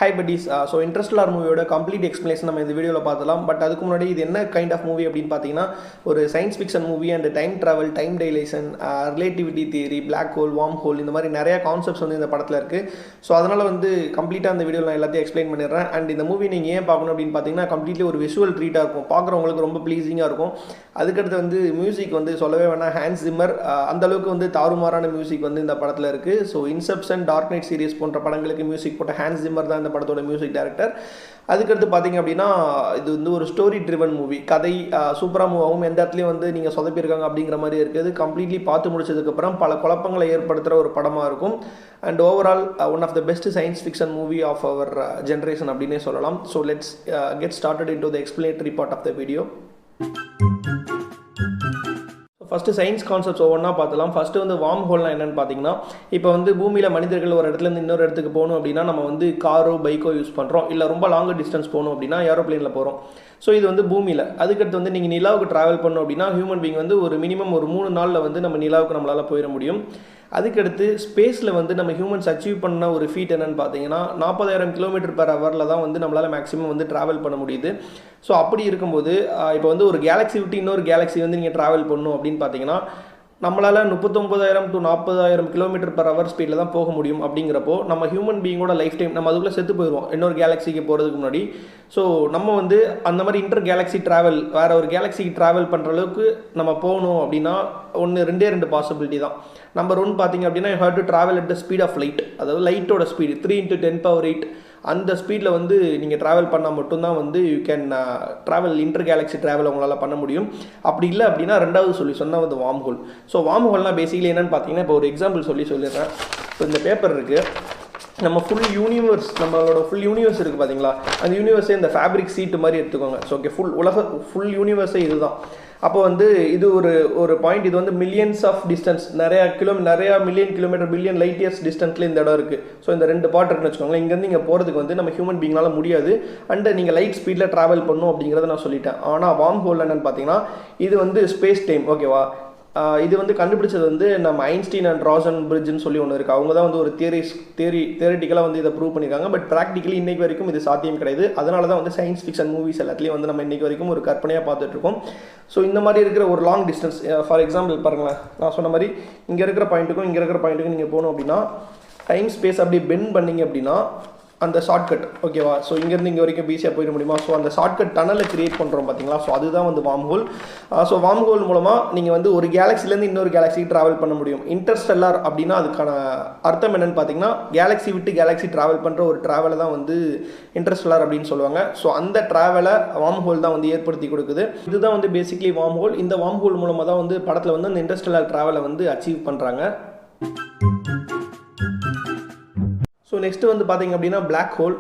Hi buddies, Interstellar மூவியோட complete explanation நம்ம இந்த வீடியோவில் பார்த்துலாம். பட் அதுக்கு முன்னாடி இது என்ன கைண்ட் ஆஃப் மூவி அப்படின்னு பார்த்தீங்கன்னா ஒரு science fiction movie and time travel, time dilation, relativity theory, black hole, wormhole, இந்த மாதிரி நிறைய கான்செப்ட்ஸ் வந்து இந்த படத்தில் இருக்குது. ஸோ அதனால் வந்து கம்ப்ளீட்டாக அந்த வீடியோவில் நான் எல்லாத்தையும் எக்ஸ்பிளைன் பண்ணிடுறேன். அண்ட் இந்த மூவி நீங்கள் ஏன் பார்க்கணும் அப்படின்னு பார்த்தீங்கன்னா கம்ப்ளீட்லி ஒரு விஷுவல் ட்ரீட்டாக இருக்கும், பார்க்குறவங்களுக்கு ரொம்ப ப்ளீஸிங்காக இருக்கும். அதுக்கடுத்து வந்து மியூசிக் வந்து சொல்லவே வேணாம், ஹான்ஸ் ஜிம்மர் அந்தளவுக்கு வந்து தாறுமாறான மியூசிக் வந்து இந்த படத்தில் இருக்குது. So Inception, Dark Knight series போன்ற படங்களுக்கு மியூசிக் போட்ட ஹான்ஸ் ஜிம்மர் தான் இந்த படத்தோட மியூசிக் டைரக்டர். அதுக்கடுத்து பார்த்தீங்க அப்படின்னா இது வந்து ஒரு ஸ்டோரி ட்ரிவன் மூவி, கதை சூப்பராக மூவ் ஆகும், எந்த இடத்துலையும் வந்து நீங்கள் சொதப்பியிருக்காங்க அப்படிங்கிற மாதிரி இருக்குது. கம்ப்ளீட்லி பார்த்து முடிச்சதுக்கப்புறம் பல குழப்பங்களை ஏற்படுத்துகிற ஒரு படமாக இருக்கும். And overall one of the best science fiction movie of our generation அப்படின்னே சொல்லலாம். So let's get started in to the explanatory part of the video. First science concepts ஒவ்வொன்றா பார்த்தலாம். ஃபஸ்ட்டு வந்து வார்ம் ஹோல்னால் என்னென்னு பார்த்தீங்கன்னா, இப்போ வந்து பூமியில் மனிதர்கள் ஒரு இடத்துலேருந்து இன்னொரு இடத்துக்கு போகணும் அப்படின்னா நம்ம வந்து காரோ பைக்கோ யூஸ் பண்ணுறோம், இல்லை ரொம்ப லாங் டிஸ்டன்ஸ் போகணும் அப்படின்னா ஏரோப்ளேனில் போகிறோம். ஸோ இது வந்து பூமியில். அதுக்கடுத்து வந்து நீங்கள் நிலாவுக்கு ட்ராவல் பண்ணணும் அப்படின்னா ஹியூமன் பீங் வந்து ஒரு மினிமம் ஒரு 3 நாளில் வந்து நம்ம நிலாவுக்கு நம்மளால் போயிட முடியும். அதுக்கடுத்து ஸ்பேஸில் வந்து நம்ம ஹியூமன்ஸ் அச்சீவ் பண்ண ஒரு ஃபீட் என்னென்னு பார்த்தீங்கன்னா 40,000 km/h தான் வந்து நம்மளால் மேக்ஸிமம் வந்து ட்ராவல் பண்ண முடியுது. ஸோ அப்படி இருக்கும்போது இப்போ வந்து ஒரு கேலக்ஸி விட்டு இன்னொரு கேலக்ஸி வந்து நீங்கள் ட்ராவல் பண்ணணும் அப்படின்னு பார்த்தீங்கன்னா நம்மளால் 39,000 to 40,000 km/h ஸ்பீடில் தான் போக முடியும். அப்படிங்கிறப்போ நம்ம ஹியூமன் பீயிங்கோட லைஃப் டைம் நம்ம அதுக்குள்ளே செத்து போயிடுவோம் இன்னொரு கேலக்ஸிக்கு போகிறதுக்கு முன்னாடி. ஸோ நம்ம வந்து அந்த மாதிரி இன்டர் கேலக்ஸி ட்ராவல், வேறு ஒரு கேலக்ஸிக்கு ட்ராவல் பண்ணுற அளவுக்கு நம்ம போகணும் அப்படின்னா ரெண்டே பாசிபிலிட்டி தான். நம்பர் 1 பார்த்தீங்க அப்படின்னா you have to travel at the speed of light, அதாவது லைட்டோட ஸ்பீடு 3 × 10⁸. அந்த ஸ்பீடில் வந்து நீங்கள் ட்ராவல் பண்ணால் மட்டும்தான் வந்து you can travel, inter Galaxy travel உங்களால் பண்ண முடியும். அப்படி இல்லை அப்படின்னா ரெண்டாவது சொல்யூஷன் தான் வந்து வார்ம் ஹோல். ஸோ வார்ம் ஹோல்னால் பேசிக்கலி என்னென்னு பார்த்தீங்கன்னா, இப்போ ஒரு எக்ஸாம்பிள் சொல்லிடுறேன். இப்போ இந்த பேப்பர் இருக்குது, நம்ம ஃபுல் யூனிவர்ஸ், நம்மளோட ஃபுல் யூனிவர்ஸ் இருக்குது பார்த்தீங்களா, அந்த யூனிவர்ஸே இந்த ஃபேப்ரிக் சீட்டு மாதிரி எடுத்துக்கோங்க. ஸோ ஓகே, ஃபுல் யூனிவர்ஸே இதுதான். அப்போ வந்து இது ஒரு பாயிண்ட், இது வந்து மில்லியன்ஸ் ஆஃப் டிஸ்டன்ஸ், நிறையா million kilometre, billion light years டிஸ்டன்ஸில் இந்த இடம் இருக்குது. ஸோ இந்த 2 பார்ட் இருக்குன்னு வச்சுக்கோங்களேன். இங்கேருந்து இங்கே போகிறதுக்கு வந்து நம்ம ஹியூமன் பீயிங்கால முடியாது. அண்ட் நீங்கள் லைட் ஸ்பீடில் ட்ராவல் பண்ணணும் அப்படிங்கிறத நான் சொல்லிட்டேன். ஆனால் வார்ம் ஹோல் என்னென்னு பார்த்தீங்கன்னா இது வந்து ஸ்பேஸ் டைம். ஓகேவா, இது வந்து கண்டுபிடிச்சது வந்து நம்ம ஐன்ஸ்டீன் அண்ட் ராசன் பிரிட்ஜ்னு சொல்லி ஒன்று இருக்குது. அவங்க தான் வந்து ஒரு தியரிட்டிக்கலாக வந்து இதை ப்ரூவ் பண்ணியிருக்காங்க. பட் ப்ராக்டிக்கலி இன்றைக்கு வரைக்கும் இது சாத்தியம் கிடையாது. அதனால தான் வந்து சயின்ஸ் ஃபிக்ஷன் மூவிஸ் எல்லாத்துலேயும் வந்து நம்ம இன்றைக்கு வரைக்கும் ஒரு கற்பனையாக பார்த்துட்ருக்கோம். ஸோ இந்த மாதிரி இருக்கிற ஒரு லாங் டிஸ்டன்ஸ், ஃபார் எக்ஸாம்பிள் பாருங்களேன், நான் சொன்ன மாதிரி இங்கே இருக்கிற பாயிண்ட்டுக்கும் இங்கே இருக்கிற பாயிண்ட்டுக்கும் நீங்கள் போகணும் அப்படின்னா டைம் ஸ்பேஸ் அப்படியே பெண்ட் பண்ணிங்க அப்படின்னா அந்த ஷார்ட்கட், ஓகேவா, ஸோ இங்கேருந்து இங்கே வரைக்கும் ஈஸியாக போயிட முடியுமா? ஸோ அந்த ஷார்ட்கட் டனலை கிரியேட் பண்ணுறோம் பார்த்தீங்களா, ஸோ அதுதான் வந்து worm hole. So warm whole மூலமாக நீங்கள் வந்து ஒரு கேலக்ஸிலேருந்து இன்னொரு கேலக்ஸிக்கு ட்ராவல் பண்ண முடியும். இன்டர்ஸ்டெல்லார் அப்படின்னா அதுக்கான அர்த்தம் என்னென்னு பார்த்தீங்கன்னா கேலக்ஸி விட்டு கேலக்ஸி ட்ராவல் பண்ணுற ஒரு ட்ராவலை தான் வந்து இன்டர்ஸ்டெல்லார் அப்படின்னு சொல்லுவாங்க. ஸோ அந்த ட்ராவலை வார்ம் ஹோல் தான் வந்து ஏற்படுத்தி கொடுக்குது. இதுதான் வந்து பேசிக்லி வார்ம் ஹோல். இந்த வார்ம் ஹோல் மூலமாக தான் வந்து படத்தில் வந்து அந்த இன்டர்ஸ்டெல்லார் ட்ராவலை வந்து அச்சீவ் பண்ணுறாங்க. ஸோ நெக்ஸ்ட்டு வந்து பார்த்தீங்க அப்படின்னா பிளாக் ஹோல்.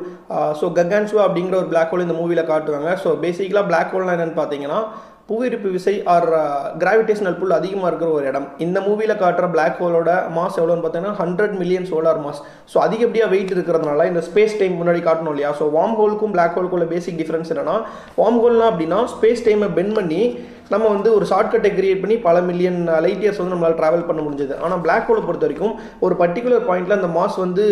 ஸோ கர்கான்சுவா அப்படிங்கிற ஒரு பிளாக் ஹோல் இந்த மூவியில் காட்டுவாங்க. ஸோ பேசிக்கலாக பிளாக் ஹோல்னால் என்னென்னு பார்த்தீங்கன்னா புவியீர்ப்பு விசை ஆர் கிராவிடேஷனல் புல் அதிகமாக இருக்கிற ஒரு இடம். இந்த மூவியில் காட்டுற பிளாக் ஹோலோட மாஸ் எவ்வளோன்னு பார்த்தீங்கன்னா 100 மில்லியன் சோலார் மாஸ். ஸோ அதிகப்படியாக வெயிட் இருக்கிறதுனால இந்த ஸ்பேஸ் டைம் முன்னாடி காட்டணும் இல்லையா. ஸோ வார்ம் ஹோலுக்கும் பிளாக் ஹோலுக்குள்ள பேசிக் டிஃப்ரென்ஸ் என்னன்னா, வார்ம் ஹோல்னா அப்படின்னா ஸ்பேஸ் டைமை பெண்ட் பண்ணி நம்ம வந்து ஒரு ஷார்ட்கட்டை கிரியேட் பண்ணி பல மில்லியன் லைட் இயர்ஸ் வந்து நம்மளால் ட்ராவல் பண்ண முடிஞ்சது. ஆனால் பிளாக் ஹோலை பொறுத்த வரைக்கும் ஒரு பர்டிகுலர் பாயிண்டில் அந்த மாஸ் வந்து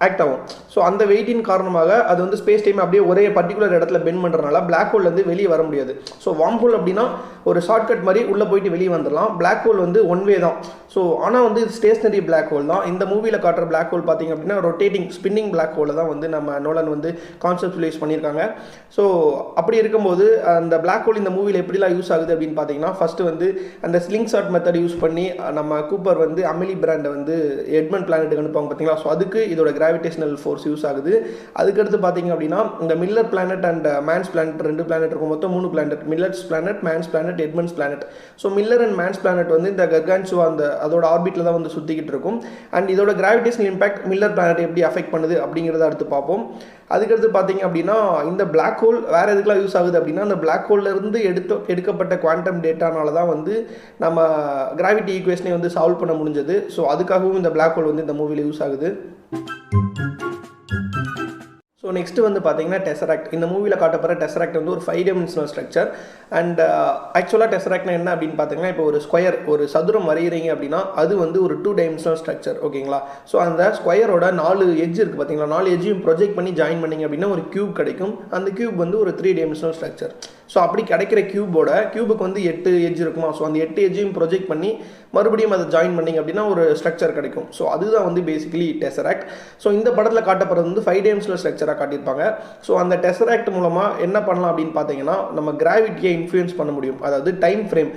ஆக்ட் ஆகும். ஸோ அந்த வெயிட்டின் காரணமாக அது வந்து ஸ்பேஸ் டைம் அப்படியே ஒரே பர்டிகுலர் இடத்துல பெண்ட் பண்ணுறதுனால பிளாக் ஹோல்லேருந்து வெளியே வர முடியாது. ஸோ வார்ம் ஹோல் அப்படின்னா ஒரு ஷார்ட்கட் மாதிரி உள்ளே போயிட்டு வெளியே வந்துடலாம். பிளாக் ஹோல் வந்து ஒன் வே தான். ஸோ ஆனால் வந்து ஸ்டேஷனரி பிளாக் ஹோல் தான். இந்த மூவியில் காட்டுற பிளாக் ஹோல் பார்த்தீங்க அப்படின்னா ரொட்டேட்டிங் ஸ்பின்னிங் பிளாக் ஹோலை தான் வந்து நம்ம நோலன் வந்து கான்செப்டுவலைஸ் பண்ணியிருக்காங்க. ஸோ அப்படி இருக்கும்போது அந்த பிளாக் ஹோல் இந்த மூவியில் எப்படிலாம் யூஸ் ஆகுது அப்படின்னு பார்த்தீங்கன்னா, ஃபஸ்ட்டு வந்து அந்த ஸ்லிங் ஷாட் மெத்தட் யூஸ் பண்ணி நம்ம கூப்பர் வந்து அமெலி பிராண்டை வந்து எட்மண்ட் பிளானட்டுக்கு அனுப்புவாங்க பார்த்தீங்களா. ஸோ அதுக்கு இதோட கிராவிடேஷனல் ஃபோர்ஸ் யூஸ் ஆகுது. அதுக்கடுத்து பார்த்தீங்க அப்படின்னா இந்த Miller planet and Mann's planet 2 planet இருக்கும், மொத்தம் 3 planet, Miller's planet, Mann's planet, Edmunds planet. So Miller and Mann's planet வந்து இந்த கர்கான்சுவா அதோட ஆர்பிட்டில் தான் வந்து சுற்றிக்கிட்டு இருக்கும். அண்ட் இதோட கிராவிடேஷனல் இம்பாக்ட் மில்லர் பிளானட் எப்படி அஃபெக்ட் பண்ணுது அப்படிங்கிறத அடுத்து பார்ப்போம். அதுக்கடுத்து பார்த்தீங்க அப்படின்னா இந்த பிளாக் ஹோல் வேறு எதுக்கெலாம் யூஸ் ஆகுது அப்படின்னா, அந்த பிளாக் ஹோல்லேருந்து எடுக்கப்பட்ட குவாண்டம் டேட்டானால தான் வந்து நம்ம கிராவிட்டி ஈக்குவேஷனை வந்து சால்வ் பண்ண முடிஞ்சது. ஸோ அதுக்காகவும் இந்த பிளாக் ஹோல் வந்து இந்த மூவியில் யூஸ் ஆகுது. ஸோ ஸோ நெக்ஸ்ட் வந்து பார்த்தீங்கன்னா டெசராக்ட். இந்த மூவியில் காட்டப்படுற டெசராக்ட் வந்து ஒரு 5 டைமென்ஷனல் ஸ்ட்ரக்சர். அண்ட் ஆக்சுவலாக டெசராக்ட்னா என்ன அப்படின்னு பார்த்தீங்கன்னா, இப்போ ஒரு ஸ்கொயர், ஒரு சதுரம் வரைகிறீங்க அப்படின்னா அது வந்து ஒரு 2 டைமென்ஷனல் ஸ்ட்ரக்சர். ஓகேங்களா? ஸோ அந்த ஸ்கொயரோட 4 எட்ஜ் இருக்குது பார்த்தீங்களா, 4 எட்ஜையும் ப்ரொஜெக்ட் பண்ணி ஜாயின் பண்ணிங்க அப்படின்னா ஒரு கியூப் கிடைக்கும். அந்த கியூப் வந்து ஒரு 3 டைமென்ஷனல் ஸ்ட்ரக்சர். ஸோ அப்படி கிடைக்கிற கியூபுக்கு வந்து 8 எட்ஜ் இருக்குமா. ஸோ அந்த 8 எட்ஜையும் ப்ரொஜெக்ட் பண்ணி மறுபடியும் அதை ஜாயின் பண்ணிங்க அப்படின்னா ஒரு ஸ்ட்ரக்சர் கிடைக்கும். ஸோ அதுதான் வந்து பேசிக்கலி டெசராக்ட். ஸோ இந்த படத்தில் காட்டப்படுறது வந்து 5 டைமென்ஷனல் ஸ்ட்ரக்சராக காட்டியிருப்பாங்க. ஸோ அந்த டெசராக்ட் மூலமாக என்ன பண்ணலாம் அப்படின்னு பார்த்தீங்கன்னா, நம்ம கிராவிட்டியை இன்ஃப்ளூயன்ஸ் பண்ண முடியும். அதாவது time frame,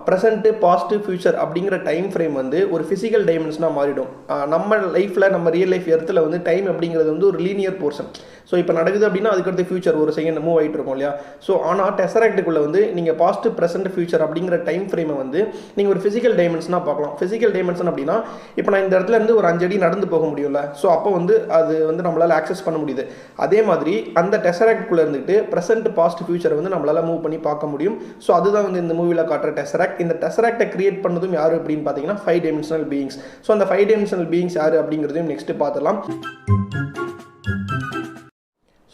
present, past, future அப்படிங்கிற டைம் ஃப்ரேம் வந்து ஒரு ஃபிசிக்கல் டைமென்ஷனாக மாறிடும். நம்ம லைஃப்பில், நம்ம ரியல் லைஃப் எர்த்தில் வந்து டைம் அப்படிங்கிறது வந்து ஒரு லீனியர் போர்ஷன். ஸோ இப்போ நடக்குது அப்படின்னா அதுக்கடுத்து ஃபியூச்சர் ஒரு செகண்ட் மூவ் ஆகிட்டு இருக்கும் இல்லையா. ஸோ ஆனால் டெசராக்டுக்குள்ளே வந்து நீங்கள் பாஸ்ட், ப்ரெசென்ட், ஃபியூச்சர் அப்படிங்கிற டைம் ஃப்ரேமை வந்து நீங்கள் ஒரு ஃபிசிக்கல் டைமென்ஷனாக பார்க்கலாம். ஃபிசிக்கல் டைமென்ஷன் அப்படின்னா இப்போ நான் இந்த இடத்துல இருந்து ஒரு 5 அடி நடந்து போக முடியும்ல. ஸோ அப்போ வந்து அது வந்து நம்மளால் ஆக்சஸ் பண்ண முடியுது. அதே மாதிரி அந்த டெசராக்டுக்குள்ளே இருந்துட்டு ப்ரெசென்ட், பாஸ்ட், ஃபியூச்சரை வந்து நம்மளால் மூவ் பண்ணி பார்க்க முடியும். ஸோ அதுதான் வந்து இந்த மூவியில் காட்டுற டெசராக்ட். இந்த டெசராக்டை கிரியேட் பண்ணதும் யார் அப்படின்னு பார்த்தீங்கன்னா 5 டைமென்ஷனல் பீயிங்ஸ். ஸோ அந்த 5 டைமென்ஷனல் பீயிங்ஸ் யார் அப்படிங்கிறதையும் நெக்ஸ்ட்டு பார்த்துலாம்.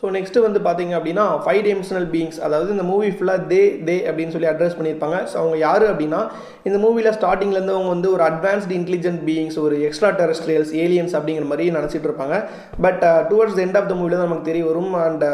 ஸோ நெக்ஸ்ட்டு வந்து பார்த்தீங்க அப்படின்னா 5 டைமென்ஷனல் பீயிங்ஸ், அதாவது இந்த மூவி ஃபுல்லாக தே அப்படின்னு சொல்லி அட்ரஸ் பண்ணியிருப்பாங்க. ஸோ அவங்க யார் அப்படின்னா, இந்த மூவியில் ஸ்டார்டிங்லேருந்து அவங்க வந்து ஒரு அட்வான்ஸ்டு இன்டெலிஜென்ட் பீயிங்ஸ், ஒரு எக்ஸ்ட்ரா டெரஸ்ட்ரியல்ஸ், ஏலியன்ஸ் அப்படிங்கிற மாதிரி நினச்சிட்டு இருப்பாங்க. But towards the end of the மூவியில் தான் நமக்கு தெரிய வரும். அண்ட்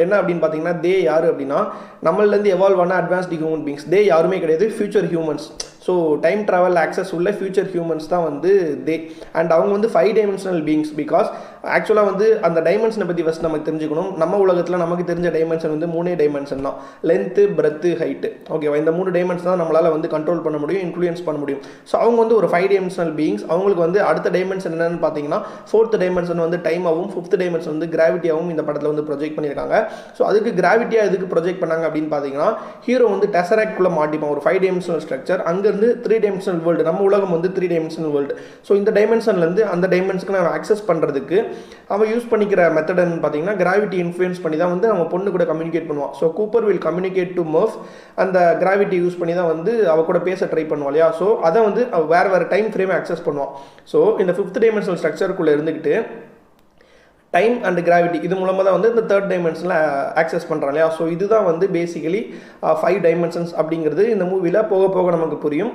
என்ன அப்படின்னு பார்த்தீங்கன்னா, தே யார் அப்படின்னா நம்மளிலேருந்து எவால்வ் ஆன அட்வான்ஸ்டு ஹியூமன் பீயிங்ஸ். தே யாருமே கிடையாது, future humans. So time travel access உள்ள ஃபியூச்சர் ஹியூமன்ஸ் தான் வந்து தே. அண்ட் அவங்க வந்து 5 டைமென்ஷனல் பீயிங்ஸ். பிகாஸ் ஆக்சுவலாக வந்து அந்த டைமென்ஷனை பற்றி ஃபஸ்ட் நமக்கு தெரிஞ்சுக்கணும். நம்ம உலகத்தில் நமக்கு தெரிஞ்ச டைமென்ஷன் வந்து 3 டைமென்ஷன் தான், லென்த்து, பிரெத்து, ஹைட்டு. ஓகேவா? இந்த 3 டைமென்ஷன் தான் நம்மளால் வந்து கண்ட்ரோல் பண்ண முடியும், இன்ஃப்ளூயன்ஸ் பண்ண முடியும். ஸோ அவங்க வந்து ஒரு 5 டைமென்ஷனல் பீயிங்ஸ். அவங்களுக்கு வந்து அடுத்த டைமென்ஷன் என்னன்னு பார்த்தீங்கன்னா 4th டைமென்ஷன் வந்து டைமாகவும் 5th டைமென்ஷன் வந்து கிராவிட்டியாகவும் இந்த படத்தில் வந்து ப்ரொஜெக்ட் பண்ணியிருக்காங்க. ஸோ அதுக்கு கிராவிட்டியாக எதுக்கு ப்ரொஜெக்ட் பண்ணாங்க அப்படின்னு பார்த்தீங்கன்னா, ஹீரோ வந்து டெசராக்ட்குள்ளே மாட்டிப்பான், ஒரு 5 டைமென்ஷனல் ஸ்ட்ரக்சர். அங்கேருந்து 3 டைமென்ஷனல் வேர்ல்டு, நம்ம உலகம் வந்து 3 டைமென்ஷனல் வேர்ல்டு. ஸோ இந்த டைமென்ஷன்லேருந்து அந்த டைமென்ஷனுக்கு நம்ம ஆக்சஸ் பண்ணுறதுக்கு அவன் யூஸ் பண்ணிக்கிற மெத்தட்னு பார்த்தீங்கன்னா கிராவிட்டி இன்ஃப்ளூயன்ஸ் பண்ணி தான் வந்து அவன் பொண்ணு கூட கம்யூனிகேட் பண்ணுவான். So Cooper will communicate to Murph, அந்த கிராவிட்டி யூஸ் பண்ணி தான் வந்து அவ கூட பேச ட்ரை பண்ணுவான் இல்லையா. ஸோ அதை வந்து வேறு டைம் ஃப்ரேமை ஆக்சஸ் பண்ணுவான். ஸோ இந்த 5th டைமென்ஷனல் ஸ்ட்ரக்சருக்குள்ளே இருந்துக்கிட்டு டைம் அண்ட் கிராவிட்டி இது மூலமாக தான் வந்து இந்த 3rd டைமென்ஷனில் ஆக்சஸ் பண்ணுறாங்க இல்லையா. ஸோ இதுதான் வந்து பேசிக்கலி 5 டைமென்ஷன்ஸ் அப்படிங்கிறது இந்த மூவியில் போக போக நமக்கு புரியும்.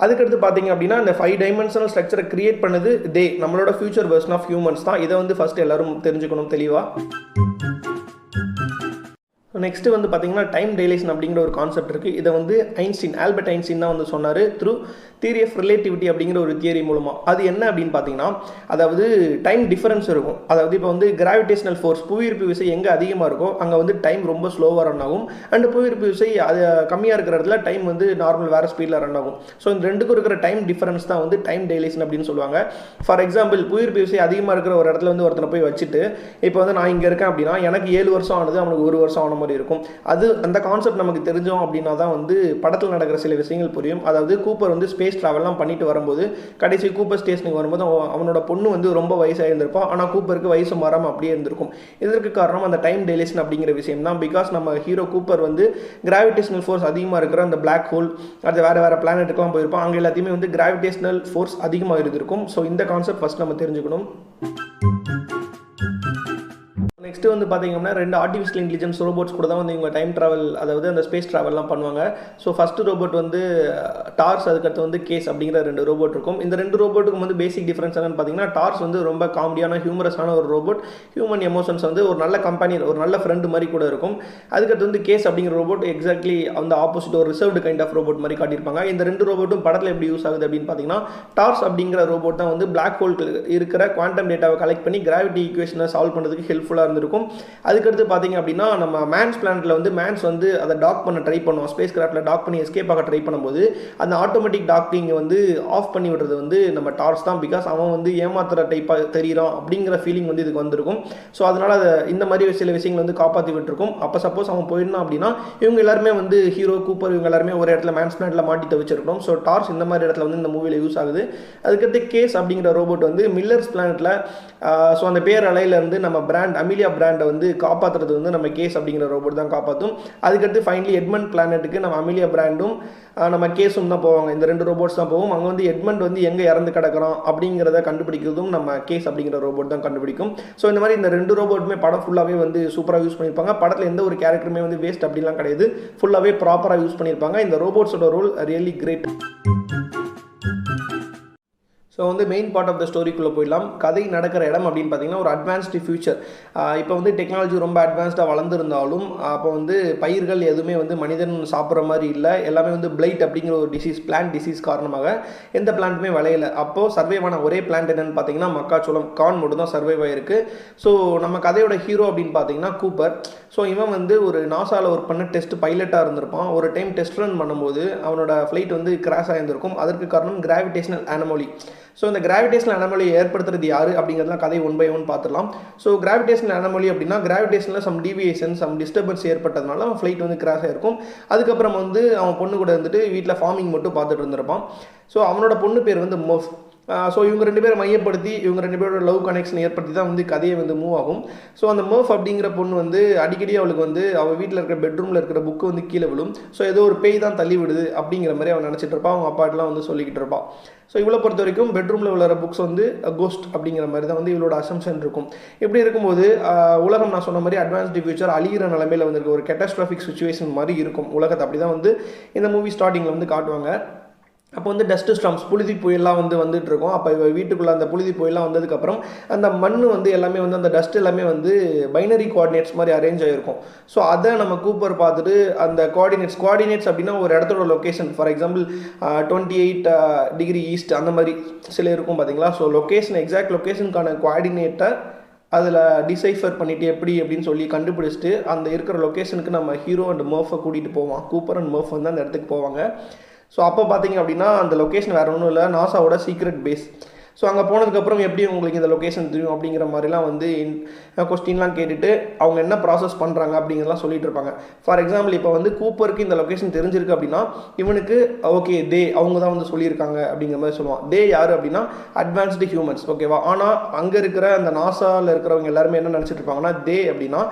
அதுக்கடுத்து பார்த்தீங்க அப்படின்னா இந்த 5 டைமென்ஷனல் ஸ்ட்ரக்சரை கிரியேட் பண்ணது தே, நம்மளோட ஃபியூச்சர் வெர்ஷன் ஆஃப் ஹியூமன்ஸ் தான். இதை வந்து ஃபஸ்ட் எல்லாரும் தெரிஞ்சுக்கணும் தெளிவாக. நெக்ஸ்ட் வந்து பார்த்தீங்கன்னா டைம் டைலேஷன் அப்படிங்கிற ஒரு கான்செப்ட் இருக்குது. இதை வந்து ஆல்பர்ட் ஐன்ஸ்டீன் தான் வந்து சொன்னார் த்ரூ தியரி ஆஃப் ரிலேட்டிவிட்டி அப்படிங்கிற ஒரு தியரி மூலமாக. அது என்ன அப்படின்னு பார்த்தீங்கன்னா, அதாவது டைம் டிஃபரன்ஸ் இருக்கும். அதாவது இப்போ வந்து கிராவிடேஷனல் ஃபோர்ஸ், புவியீர்ப்பு விசை எங்கே அதிகமாக இருக்கோ அங்கே வந்து டைம் ரொம்ப ஸ்லோவாக ரன் ஆகும். அண்ட் புவியீர்ப்பு விசை அது கம்மியாக இருக்கிற இடத்துல டைம் வந்து நார்மல் வேறு ஸ்பீடில் ரன் ஆகும். ஸோ இந்த ரெண்டுக்கும் இருக்கிற டைம் டிஃபரன்ஸ் தான் வந்து டைம் டைலேஷன் அப்படின்னு சொல்லுவாங்க. ஃபார் எக்ஸாம்பிள், புவியீர்ப்பு விசை அதிகமாக இருக்கிற ஒரு இடத்துல வந்து ஒருத்தனை போய் வச்சுட்டு, இப்போ வந்து நான் இங்கே இருக்கேன் அப்படின்னா எனக்கு 7 வருஷம் ஆனது, அவனுக்கு 1 வருஷம் ஆன மாதிரி இருக்கும். அது அந்த கான்செப்ட் நமக்கு தெரிஞ்சோம் அப்படின்னா தான் வந்து படத்தில் நடக்கிற சில விஷயங்கள் புரியும். அதாவது கூப்பர் வந்து ஸ்பேஸ் ட்ராவல்லாம் பண்ணிட்டு வரும்போது கடைசி கூப்பர் ஸ்டேஷனுக்கு வரும்போது அவனோட பொண்ணு வந்து ரொம்ப வயசாக இருந்திருப்பான். ஆனால் கூப்பருக்கு வயசு மாறாமல் அப்படியே இருந்திருக்கும். இதற்கு காரணம் அந்த டைம் டைலேஷன் அப்படிங்கிற விஷயம் தான். பிகாஸ் நம்ம ஹீரோ கூப்பர் வந்து கிராவிடேஷனல் ஃபோர்ஸ் அதிகமாக இருக்கிற அந்த பிளாக் ஹோல், அது வேறு பிளானெட்டுக்கெலாம் போயிருப்பான். அங்கே எல்லாத்தையுமே வந்து கிராவிடேஷனல் ஃபோர்ஸ் அதிகமாக இருந்திருக்கும். ஸோ இந்த கான்செப்ட் ஃபஸ்ட் நம்ம தெரிஞ்சுக்கணும். நெக்ஸ்ட் வந்து பார்த்தீங்கன்னா 2 ஆர்டிஃபிஷியல் இன்டெலிஜென்ஸ் ரோபோட்ஸ் கூட தான் வந்து இவங்க டைம் ட்ராவல், அதாவது அந்த ஸ்பேஸ் ட்ராவல்லாம் பண்ணுவாங்க. ஸோ ஃபஸ்ட்டு ரோபோட் வந்து டார்ஸ், அதுக்கடுத்து வந்து கேஸ் அப்படிங்கிற 2 ரோபோட் இருக்கும். இந்த 2 ரோபோட்டுக்கும் வந்து பேசிக் டிஃப்ரென்ஸ் என்னன்னு பார்த்தீங்கன்னா, டார்ஸ் வந்து ரொம்ப காமெடியான ஹியூமரஸான ஒரு ரோபோட், ஹியூமன் எமோஷன்ஸ் வந்து ஒரு நல்ல கம்பெனியன், ஒரு நல்ல ஃப்ரெண்டு மாதிரி கூட இருக்கும். அதுக்கடுத்து வந்து கேஸ் அப்படிங்கிற ரோபோட் எக்ஸாக்ட்லி அந்த ஆப்போசிட், ஒரு ரிசர்வ்டு கைண்ட் ஆஃப் ரோபோட் மாதிரி காட்டியிருப்பாங்க. இந்த 2 ரோபோட்டும் படத்தில் எப்படி யூஸ் ஆகுது அப்படின்னு பார்த்தீங்கன்னா, டார்ஸ் அப்படிங்கிற ரோபோட் தான் வந்து பிளாக் ஹோல் இருக்கிற குவாண்டம் டேட்டாவை கலெக்ட் பண்ணி கிராவிட்டி ஈக்குவேஷனை சால்வ் பண்ணுறதுக்கு ஹெல்ப்ஃபுல்லாக இருந்திருக்கும். அதுக்கடுத்து பார்த்தீங்க அப்படின்னா, நம்ம மேன்ஸ் பிளானட்டில் வந்து மேன்ஸ் வந்து அதை டாக் பண்ண ட்ரை பண்ணுவோம், ஸ்பேஸ் கிராஃப்டில் டாக் பண்ணி எஸ்கேப் ஆக ட்ரை பண்ணும்போது அந்த ஆட்டோமேட்டிக் டாக்கிங் வந்து ஆஃப் பண்ணி விடுறது வந்து நம்ம டார்ஸ் தான். பிகாஸ் அவன் வந்து ஏமாத்துற டைப்பாக தெரியிறான் அப்படிங்கிற ஃபீலிங் வந்து இதுக்கு வந்திருக்கும். ஸோ அதனால் அதை இந்த மாதிரி சில விஷயங்கள் வந்து காப்பாற்றி விட்டுருக்கும். அப்போ சப்போஸ் அவன் போயிருந்தான் அப்படின்னா இவங்க எல்லாருமே வந்து ஹீரோ, கூப்பர் இவங்க எல்லாருமே ஒரு இடத்துல மேன்ஸ் பிளானட்டில் மாட்டி தவிச்சிருக்கணும். ஸோ டார்ஸ் இந்த மாதிரி இடத்துல வந்து இந்த மூவியில் யூஸ் ஆகுது. அதுக்கடுத்து கேஸ் அப்படிங்கிற ரோபோட் வந்து மில்லர்ஸ் பிளானட்டில், ஸோ அந்த பேர் அலையிலேருந்து நம்ம அமிலியா பிராண்டை வந்து காப்பாற்றுறது வந்து நம்ம கேஸ் அப்படிங்கிற ரோபோட் தான் காப்பாற்றும். அதுக்கடுத்து ஃபைனலி எட்மண்ட் பிளானட்டுக்கு நம்ம அமிலியா பிராண்டும் நம்ம கேஸும் தான் போவாங்க. இந்த 2 ரோபோட்ஸ் தான் போவோம். அங்கே வந்து எட்மண்ட் வந்து எங்கே இறந்து கிடக்கிறான் அப்படிங்கிறத கண்டுபிடிக்கிறதும் நம்ம கேஸ் அப்படிங்கிற ரோபோட் தான் கண்டுபிடிக்கும். ஸோ இந்த மாதிரி இந்த 2 ரோபோட்டுமே படம் ஃபுல்லாகவே வந்து சூப்பராக யூஸ் பண்ணியிருப்பாங்க. படத்தில் எந்த ஒரு கேரக்டருமே வந்து வேஸ்ட் அப்படிலாம் கிடையாது, ஃபுல்லாகவே ப்ராப்பராக யூஸ் பண்ணியிருப்பாங்க. இந்த ரோபோட்ஸோட ரோல் ரியலி கிரேட். ஸோ வந்து மெயின் பார்ட் ஆஃப் த ஸ்டோரிக்குள்ளே போயிடலாம். கதை நடக்கிற இடம் அப்படின்னு பார்த்தீங்கன்னா ஒரு அட்வான்ஸ்டு ஃபியூச்சர். இப்போ வந்து டெக்னாலஜி ரொம்ப அட்வான்ஸ்டாக வளர்ந்துருந்தாலும் அப்போ வந்து பயிர்கள் எதுவுமே வந்து மனிதன் சாப்பிட்ற மாதிரி இல்லை. எல்லாமே வந்து பிளைட் அப்படிங்கிற ஒரு டிசீஸ், பிளான்ட் டிசீஸ் காரணமாக எந்த பிளான்ட்டுமே விளையலை. அப்போது சர்வைவ் ஆன ஒரே பிளான்ட் என்னென்னு பார்த்தீங்கன்னா மக்காச்சோளம், கார்ன் மட்டும் தான் சர்வைவ் ஆகிருக்கு. ஸோ நம்ம கதையோட ஹீரோ அப்படின்னு பார்த்தீங்கன்னா கூப்பர். ஸோ இவன் வந்து ஒரு நாசாவில் ஒர்க் பண்ண டெஸ்ட் பைலட்டாக இருந்திருப்பான். ஒரு டைம் டெஸ்ட் ரன் பண்ணும்போது அவனோட ஃப்ளைட் வந்து கிராஷ் ஆகியிருந்திருக்கும். அதற்கு காரணம் கிராவிடேஷனல் அனாமலி. ஸோ இந்த கிராவிடேஷனல் அனாமலி ஏற்படுத்துறது யார் அப்படிங்கிறதுலாம் கதை 1 by 1 பார்த்துடலாம். ஸோ கிராவிடேஷனல் அனாமலி அப்படின்னா கிராவிடேஷனில் சம் டீவியேஷன், சம் டிஸ்டர்பன்ஸ் ஏற்பட்டதுனால அவன் ஃப்ளைட் வந்து கிராஷ் ஆகிருக்கும். அதுக்கப்புறம் வந்து அவன் பொண்ணு கூட இருந்துட்டு வீட்டில் ஃபார்மிங் மட்டும் பார்த்துட்டு இருந்திருப்பான். ஸோ அவனோட பொண்ணு பேர் வந்து மோஃப். ஸோ இவங்க 2 பேரை மையப்படுத்தி இவங்க 2 பேரோட லவ் கனெக்ஷன் ஏற்படுத்தி தான் வந்து கதையை வந்து மூவ் ஆகும். ஸோ அந்த மர்ஃப் அப்படிங்கிற பொண்ணு வந்து அடிக்கடி அவளுக்கு வந்து அவள் வீட்டில் இருக்கிற பெட்ரூமில் இருக்கிற புக்கு வந்து கீழே விழும். ஸோ ஏதோ ஒரு பேய் தான் தள்ளி விடுது அப்படிங்கிற மாதிரி அவன் நினச்சிட்டு இருப்பான். அவங்க அப்பாட்டெலாம் வந்து சொல்லிக்கிட்டு இருப்பான். ஸோ இவ்வளோ பொறுத்த வரைக்கும் பெட்ரூமில் விளையாடுற புக்ஸ் வந்து கோஸ்ட் அப்படிங்கிற மாதிரி தான் வந்து இவளோட அசம்ஷன் இருக்கும். இப்படி இருக்கும்போது உலகம் நான் சொன்ன மாதிரி அட்வான்ஸ்டு ஃபியூச்சர் அழிகிற நிலைமையில் வந்துருக்கு. ஒரு கேட்டாஸ்ட்ராஃபிக் சுச்சுவேஷன் மாதிரி இருக்கும் உலகத்தை. அப்படி தான் வந்து இந்த மூவி ஸ்டார்டிங்கில் வந்து காட்டுவாங்க. அப்போ வந்து டஸ்ட்டு ஸ்டாம்ஸ், புழுதி புயல்லாம் வந்துட்டு இருக்கும். அப்போ வீட்டுக்குள்ளே அந்த புழுதி புயல்லாம் வந்ததுக்கப்புறம் அந்த மண் வந்து எல்லாமே வந்து அந்த டஸ்ட் எல்லாமே வந்து பைனரி கோஆர்டினேட்ஸ் மாதிரி அரேஞ்ச் ஆகிருக்கும். ஸோ அதை நம்ம கூப்பர் பார்த்துட்டு அந்த கோஆர்டினேட்ஸ் அப்படின்னா ஒரு இடத்தோட location, for example 28 degree east அந்த மாதிரி சில இருக்கும் பார்த்தீங்களா. ஸோ லொக்கேஷன், எக்ஸாக்ட் லொக்கேஷனுக்கான கோஆர்டினேட்டை அதில் டிசைஃபர் பண்ணிவிட்டு எப்படி அப்படின்னு சொல்லி கண்டுபிடிச்சிட்டு அந்த இருக்கிற லொக்கேஷனுக்கு நம்ம ஹீரோ அண்ட் மர்ஃபை கூட்டிகிட்டு போவான். கூப்பர் அண்ட் மர்ஃப் வந்து அந்த இடத்துக்கு போவாங்க. ஸோ அப்போ பார்த்தீங்க அப்படின்னா அந்த லொக்கேஷன் வேறு ஒன்றும் இல்லை, நாசாவோட சீக்ரெட் பேஸ். ஸோ அங்கே போனதுக்கப்புறம் எப்படி உங்களுக்கு இந்த லொக்கேஷன் தெரியும் அப்படிங்கிற மாதிரிலாம் வந்து கொஸ்டின்லாம் கேட்டுட்டு அவங்க என்ன ப்ராசஸ் பண்ணுறாங்க அப்படிங்கிறலாம் சொல்லிட்டு இருப்பாங்க. ஃபார் எக்ஸாம்பிள் இப்போ வந்து கூப்பருக்கு இந்த லொக்கேஷன் தெரிஞ்சிருக்கு அப்படின்னா இவனுக்கு ஓகே அவங்க தான் வந்து சொல்லியிருக்காங்க அப்படிங்கிற மாதிரி சொல்லுவான். யார் அப்படின்னா அட்வான்ஸ்டு ஹியூமன்ஸ், ஓகேவா. ஆனால் அங்கே இருக்கிற அந்த நாசாவில் இருக்கிறவங்க எல்லாருமே என்ன நினச்சிட்டு இருப்பாங்கன்னா அப்படின்னா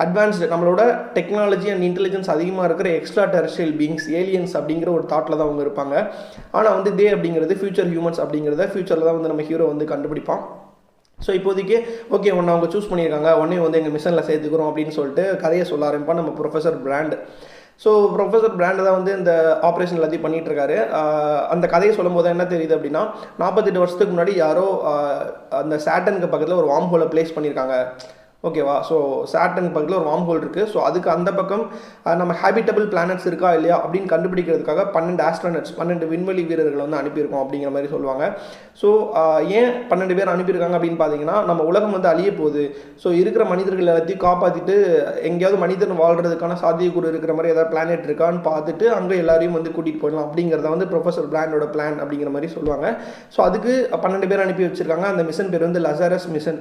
அட்வான்ஸ்டு நம்மளோட டெக்னாலஜி அண்ட் இன்டெலிஜென்ஸ் அதிகமாக இருக்கிற எக்ஸ்ட்ரா டெரெஸ்ட்ரியல் பீயிங்ஸ், ஏலியன்ஸ் அப்படிங்கிற ஒரு தாட்டில் தான் அவங்க இருப்பாங்க. ஆனால் வந்து அப்படிங்கிறது ஃபியூச்சர் ஹியூமன்ஸ் அப்படிங்கிறத ஃபியூச்சரில் தான் வந்து நம்ம ஹீரோ வந்து கண்டுபிடிப்பான். ஸோ இப்போதைக்கு ஒன்று அவங்க சூஸ் பண்ணியிருக்காங்க, உடனே வந்து எங்கள் மிஷனில் சேர்த்துக்கிறோம் அப்படின்னு சொல்லிட்டு கதையை சொல்ல ஆரம்பிப்பான் நம்ம professor brand. So professor brand தான் வந்து இந்த ஆப்ரேஷன் எல்லாத்தையும் பண்ணிகிட்டு இருக்காரு. அந்த கதையை சொல்லும் போது என்ன தெரியுது அப்படின்னா 48 வருஷத்துக்கு முன்னாடி யாரோ அந்த சாட்டனுக்கு பக்கத்தில் ஒரு வார்ம் ஹோலை பிளேஸ் பண்ணியிருக்காங்க, ஓகேவா. ஸோ சாட்டர்ன் பக்கத்தில் ஒரு வார்ம் ஹோல் இருக்குது. ஸோ அதுக்கு அந்த பக்கம் நம்ம ஹேபிட்டபிள் பிளானட்ஸ் இருக்கா இல்லையா அப்படின்னு கண்டுபிடிக்கிறதுக்காக 12 ஆஸ்ட்ரோனட்ஸ், 12 விண்வெளி வீரர்களை வந்து அனுப்பியிருக்கோம் அப்படிங்கிற மாதிரி சொல்லுவாங்க. ஸோ ஏன் 12 பேர் அனுப்பியிருக்காங்க அப்படின்னு பார்த்தீங்கன்னா நம்ம உலகம் வந்து அழிய போகுது. ஸோ இருக்கிற மனிதர்கள் எல்லாத்தையும் காப்பாற்றிட்டு எங்கேயாவது மனிதன் வாழ்கிறதுக்கான சாத்தியக்கூறு இருக்கிற மாதிரி ஏதாவது பிளானட் இருக்கான்னு பார்த்துட்டு அங்கே எல்லாரையும் வந்து கூட்டிகிட்டு போயிடலாம் அப்படிங்கிறத வந்து ப்ரொஃபஸர் பிராண்டோட பிளான் அப்படிங்கிற மாதிரி சொல்லுவாங்க. ஸோ அதுக்கு 12 பேர் அனுப்பி வச்சுருக்காங்க. அந்த மிஷன் பேர் வந்து லசாரஸ் மிஷன்.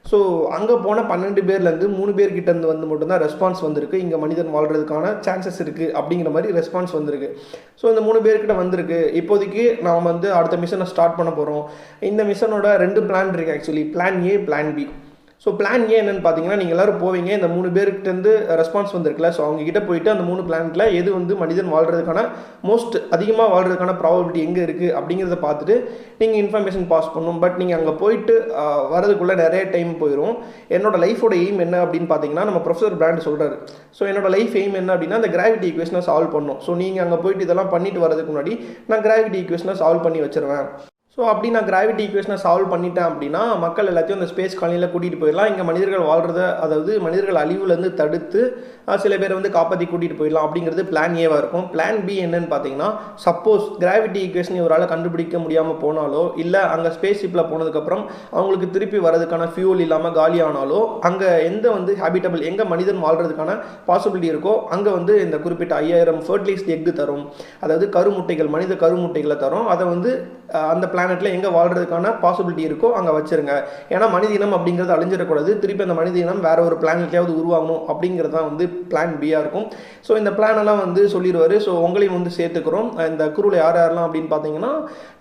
ஸோ அங்கே போன 12 பேர்லேருந்து 3 பேர்கிட்டேருந்து வந்து மட்டும்தான் ரெஸ்பான்ஸ் வந்திருக்கு, இங்கே மனிதன் வாழ்கிறதுக்கான சான்சஸ் இருக்குது அப்படிங்கிற மாதிரி ரெஸ்பான்ஸ் வந்திருக்கு. ஸோ இந்த 3 பேர்கிட்ட வந்திருக்கு. இப்போதைக்கு நாம் வந்து அடுத்த மிஷனை ஸ்டார்ட் பண்ண போகிறோம். இந்த மிஷனோட 2 பிளான் இருக்குது actually, plan A, plan B. So plan A என்னென்னு பார்த்தீங்கன்னா நீங்கள் எல்லோரும் போவீங்க, இந்த 3 பேர்கிட்டேருந்து ரெஸ்பான்ஸ் வந்திருக்குல்ல, ஸோ அவங்ககிட்ட போயிட்டு அந்த 3 பிளானட்டில் எது வந்து மனிதன் வாழ்கிறதுக்கான அதிகமாக வாழ்கிறதுக்கான ப்ராபபிலிட்டி எங்கே இருக்குது அப்படிங்கிறத பார்த்துட்டு நீங்கள் இன்ஃபர்மேஷன் பாஸ் பண்ணணும். பட் நீங்கள் அங்கே போயிட்டு வரதுக்குள்ளே நிறைய டைம் போயிடும். என்னோட லைஃபோட எய்ம் என்ன அப்படின்னு பார்த்தீங்கன்னா நம்ம ப்ரொஃபஸர் பிராண்ட் சொல்கிறாரு. ஸோ என்னோட லைஃப் எய்ம் என்ன அப்படின்னா அந்த கிராவிட்டி ஈக்குவேஷனை சால்வ் பண்ணணும். ஸோ நீங்கள் அங்கே போயிட்டு இதெல்லாம் பண்ணிட்டு வரதுக்கு முன்னாடி நான் கிராவிட்டி ஈக்குவேஷனை சால்வ் பண்ணி வச்சுருவேன். ஸோ அப்படி நான் கிராவிட்டி ஈக்குவேஷனை சால்வ் பண்ணிட்டேன் அப்படின்னா மக்கள் எல்லாத்தையும் அந்த ஸ்பேஸ் காலனியில் கூட்டிகிட்டு போயிடலாம். இங்கே மனிதர்கள் வாழ்கிறத, அதாவது மனிதர்கள் அழிவுலேருந்து தடுத்து சில பேரை வந்து காப்பாற்றி கூட்டிகிட்டு போயிடலாம் அப்படிங்கிறது பிளான் ஏவாக இருக்கும். பிளான் பி என்னன்னு பார்த்தீங்கன்னா சப்போஸ் கிராவிட்டி ஈக்குவேஷன் இவரால் கண்டுபிடிக்க முடியாமல் போனாலோ இல்லை அங்கே ஸ்பேஸ் ஷிப்பில் போனதுக்கப்புறம் அவங்களுக்கு திருப்பி வரதுக்கான ஃபியூல் இல்லாமல் காலியானாலோ அங்கே எந்த வந்து ஹேபிட்டபிள் எங்கே மனிதன் வாழ்கிறதுக்கான பாசிபிலிட்டி இருக்கோ அங்கே வந்து இந்த குறிப்பிட்ட 5000 ஃபர்டிலைஸ்ட் எக்கு தரும், அதாவது கருமுட்டைகள், மனித கருமுட்டைகளை தரும். அதை வந்து அந்த பிளானெட்டில் எங்கே வாழ்கிறதுக்கான பாசிபிலிட்டி இருக்கோ அங்கே வச்சுருங்க. ஏன்னா மனித இனம் அப்படிங்கிறது அழிஞ்சிடக்கூடாது, திருப்பி அந்த மனித இனம் வேறு ஒரு பிளானெட்லையாவது உருவாகணும் அப்படிங்கிறது தான் வந்து பிளான் பியாக இருக்கும். ஸோ இந்த பிளானெல்லாம் வந்து சொல்லிடுவார். ஸோ உங்களையும் வந்து சேர்த்துக்கிறோம். இந்த குரூவில் யாரெல்லாம் அப்படின்னு பார்த்தீங்கன்னா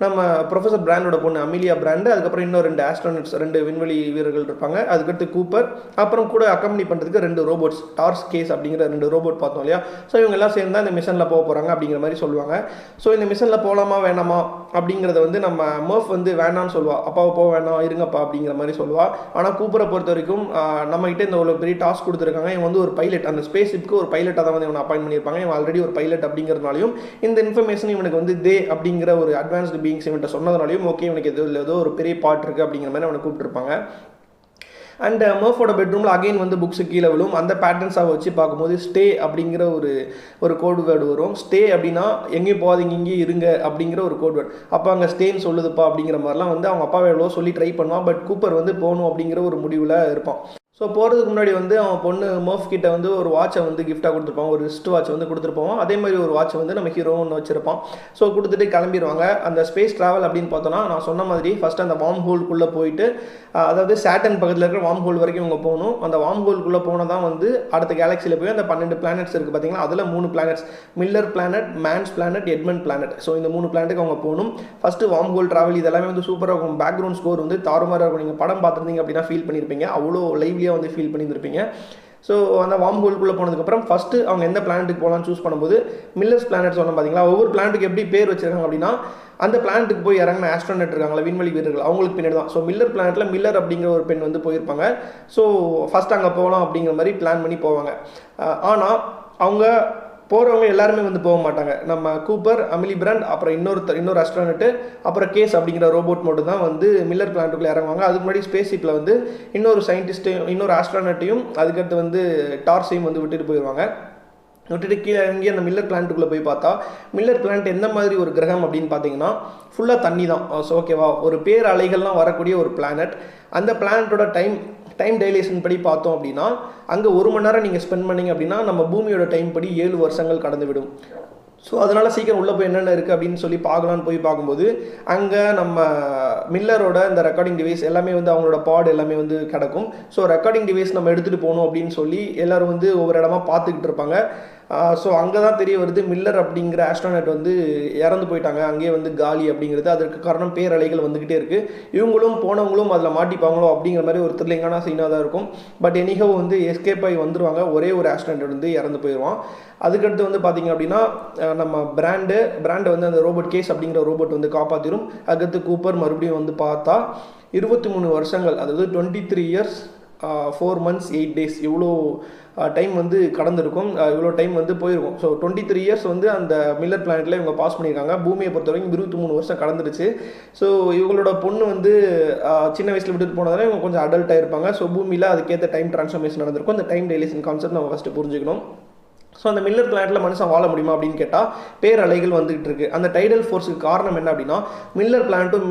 நம்ம ப்ரொஃபஸர் பிராண்டோட பொண்ணு அமிலியா பிராண்டு, அதுக்கப்புறம் இன்னும் 2 ஆஸ்ட்ரோனட்ஸ் 2 விண்வெளி வீரர்கள் இருப்பாங்க, அதுக்கடுத்து கூப்பர், அப்புறம் கூட அக்கம்பனி பண்ணுறதுக்கு 2 ரோபோட்ஸ் டார்ஸ் கேஸ் அப்படிங்கிற 2 ரோபோட் பார்த்தோம் இல்லையா. ஸோ இவங்க எல்லாம் சேர்ந்து தான் இந்த மிஷனில் போக போகிறாங்க அப்படிங்கிற மாதிரி சொல்லுவாங்க. ஸோ இந்த மிஷனில் போகலாமா வேணாமா அப்படிங்கிறத வந்து நம்ம மர்ஃப் வந்து வேணான்னு சொல்லுவாள். அப்பாவை போக வேணாம் இருங்கப்பா அப்படிங்கிற மாதிரி சொல்லுவாள். ஆனால் கூப்பரை பொறுத்த வரைக்கும் நம்மகிட்ட இந்த ஒரு பெரிய டாஸ்க் கொடுத்துருக்காங்க, இவன் வந்து ஒரு பைலட், அந்த ஸ்பேஸ் ஷிப்க்கு ஒரு பைலட்டாக தான் வந்து இவனை அப்பாயின்ட் பண்ணியிருப்பாங்க, இவன் ஆல்ரெடி ஒரு பைலட் அப்படிங்கிறதுனாலையும் இந்த இன்ஃபர்மேஷன் இவனுக்கு வந்து தே அப்படிங்கிற ஒரு அட்வான்ஸ்டு பீயிங்ஸ் இவன்கிட்ட சொன்னதுனாலையும் ஓகே இவனுக்கு ஏதோ ஒரு பெரிய பார்ட் இருக்குது அப்படிங்கிற மாதிரி அவனை கூப்பிட்டுருப்பாங்க. அண்ட் மர்ஃபோட பெட்ரூமில் அகைன் வந்து புக்ஸு கீழே விழும். அந்த பேட்டர்ன்ஸாக வச்சு பார்க்கும்போது ஸ்டே அப்படிங்கிற ஒரு கோட் வேர்டு வரும். ஸ்டே அப்படின்னா எங்கேயும் போகாதீங்க இங்கேயும் இருங்க அப்படிங்கிற ஒரு கோட் வேர்டு. அப்போ அங்கே ஸ்டேன்னு சொல்லுதுப்பா அப்படிங்கிற மாதிரிலாம் வந்து அவங்க அப்பாவை எவ்வளோ சொல்லி ட்ரை பண்ணுவான். பட் கூப்பர் வந்து போகணும் அப்படிங்கிற ஒரு முடிவில் இருப்பான். ஸோ போகிறதுக்கு முன்னாடி வந்து அவன் பொண்ணு மர்ஃப் கிட்ட வந்து ஒரு வாட்சை வந்து கிஃப்டாக கொடுத்துருப்பான், ஒரு ரிஸ்ட் வாட்ச் வந்து கொடுத்துருப்போம். அதே மாதிரி ஒரு வாட்சை வந்து நம்ம ஹீரோ ஒன்று வச்சிருப்பான். ஸோ கொடுத்துட்டு கிளம்பிடுவாங்க. அந்த ஸ்பேஸ் ட்ராவல் அப்படின்னு பார்த்தோன்னா நான் சொன்ன மாதிரி ஃபஸ்ட்டு அந்த வார்ம் ஹோல்குள்ளே போயிட்டு, அதாவது சாட்டர்ன் பக்கத்தில் இருக்கிற வார்ம் ஹோல் வரைக்கும் இவங்க போகணும். அந்த வார்ம் ஹோல்குள்ளே போனால் தான் வந்து அடுத்த கேலக்சியில் போய் அந்த 12 பிளானட்ஸ் இருக்குது பார்த்தீங்கன்னா, அதில் 3 planets, Miller planet, Mann's planet, Edmund planet. So இந்த 3 பிளானட்டுக்கு அவங்க போகணும். ஃபஸ்ட்டு வார்ம் ஹோல் ட்ராவல் இதெல்லாமே வந்து சூப்பராக இருக்கும். பேக்ரவுண்ட் ஸ்கோர் வந்து தாறுமாறாக இருக்கும். நீங்கள் படம் பார்த்துருந்தீங்க அப்படின்னா ஃபீல் பண்ணியிருப்பீங்க, அவ்வளோ லைவ்லியாக வந்து ஃபீல் பண்ணியிருப்பீங்க. ஸோ அந்த வார்ம் ஹோல்குள்ளே போனதுக்கப்புறம் ஃபஸ்ட்டு அவங்க எந்த பிளானட்டுக்கு போகலான்னு சூஸ் பண்ணும்போது மில்லர்ஸ் பிளானட் சொன்னோம் பார்த்தீங்களா. ஒவ்வொரு பிளானட்டுக்கு எப்படி பேர் வச்சிருக்காங்க அப்படின்னா அந்த பிளானட்டுக்கு போய் இறங்கின ஆஸ்ட்ரோனட் இருக்காங்களா விண்வெளி வீரர்கள், அவங்களுக்கு பின்னாடி தான். ஸோ மில்லர் பிளானட்டில் மில்லர் அப்படிங்கிற ஒரு பெண் வந்து போயிருப்பாங்க. ஸோ ஃபஸ்ட் அங்கே போகலாம் அப்படிங்கிற மாதிரி பிளான் பண்ணி போவாங்க. ஆனால் அவங்க போகிறவங்க எல்லாருமே வந்து போக மாட்டாங்க. நம்ம கூப்பர், அமிலி பிராண்ட், அப்புறம் இன்னொரு ஆஸ்ட்ரோனட்டு, அப்புறம் கேஸ் அப்படிங்கிற ரோபோட் மட்டும் தான் வந்து மில்லர் பிளானட்டுக்குள்ளே இறங்குவாங்க. அதுக்கு முன்னாடி ஸ்பேஸ் ஷிப்பில் வந்து இன்னொரு சயின்டிஸ்ட்டையும் இன்னொரு ஆஸ்ட்ரோனட்டையும் அதுக்கடுத்து வந்து டார்ஸையும் வந்து விட்டுட்டு போயிடுவாங்க. விட்டுட்டு கீழே இறங்கி அந்த மில்லர் பிளானட்டுக்குள்ளே போய் பார்த்தா மில்லர் பிளானட் எந்த மாதிரி ஒரு கிரகம் அப்படின்னு பார்த்தீங்கன்னா ஃபுல்லாக தண்ணி தான். ஸோ ஓகேவா, ஒரு பேர் அலைகள்லாம் வரக்கூடிய ஒரு பிளானட். அந்த பிளானட்டோட டைம் டைலேஷன் படி பார்த்தோம் அப்படின்னா அங்கே 1 மணி நேரம் நீங்கள் ஸ்பெண்ட் பண்ணிங்க அப்படின்னா நம்ம பூமியோட டைம் படி 7 வருஷங்கள் கடந்து விடும். ஸோ அதனால் சீக்கிரம் உள்ளே போய் என்னென்ன இருக்குது அப்படின்னு சொல்லி பார்க்கலான்னு போய் பார்க்கும்போது அங்கே நம்ம மில்லரோட இந்த ரெக்கார்டிங் டிவைஸ் எல்லாமே வந்து அவங்களோட பாட் எல்லாமே வந்து கிடக்கும். ஸோ ரெக்கார்டிங் டிவைஸ் நம்ம எடுத்துகிட்டு போகணும் அப்படின்னு சொல்லி எல்லோரும் வந்து ஒவ்வொரு இடமா பார்த்துக்கிட்டு இருப்பாங்க. ஸோ அங்கே தான் தெரிய வருது மில்லர் அப்படிங்கிற ஆஸ்ட்ரோனட் வந்து இறந்து போயிட்டாங்க, அங்கேயே வந்து காலி அப்படிங்கிறது. அதற்கு காரணம் பேரலைகள் வந்துக்கிட்டே இருக்குது. இவங்களும் போனவங்களும் அதில் மாட்டிப்பாங்களோ அப்படிங்கிற மாதிரி ஒரு த்ரில்லிங்கான சீனாக தான் இருக்கும். பட் எனிஹோ வந்து எஸ்கேப் ஆகி வந்துடுவாங்க. ஒரே ஒரு ஆஸ்ட்ரோனட் வந்து இறந்து போயிடுவான். அதுக்கடுத்து வந்து பார்த்திங்க அப்படின்னா நம்ம பிராண்டை வந்து அந்த ரோபோட் கேஸ் அப்படிங்கிற ரோபோட் வந்து காப்பாற்றிடும். அதுக்கடுத்து கூப்பர் மறுபடியும் வந்து பார்த்தா 23 வருஷங்கள், அதாவது 23 இயர்ஸ் 4 months 8 days இவ்வளோ டைம் வந்து கடந்திருக்கும், இவ்வளோ டைம் வந்து போயிருக்கும். ஸோ 23 இயர்ஸ் வந்து அந்த மில்லர் பிளானட்டில் இவங்க பாஸ் பண்ணியிருக்காங்க. பூமியை பொறுத்த வரைக்கும் 23 வருஷம் கடந்துருச்சு. ஸோ இவங்களோட பொண்ணு வந்து சின்ன வயசில் விட்டுட்டு போனதால இவங்க கொஞ்சம் அடல்ட்டாக இருப்பாங்க. ஸோ பூமியில் அதுக்கேற்ற டைம் ட்ரான்ஸ்ஃபர்மேஷன் நடந்திருக்கும். இந்த டைம் டைலேஷன் கான்செப்ட் நம்ம ஃபஸ்ட்டு புரிஞ்சுக்கணும். ஸோ அந்த மில்லர் பிளானட்டில் மனுஷன் வாழ முடியுமா அப்படின்னு கேட்டால் பேரலைகள் வந்துகிட்டு இருக்கு. அந்த டைடல் ஃபோர்ஸுக்கு காரணம் என்ன அப்படின்னா மில்லர் பிளானட்டும்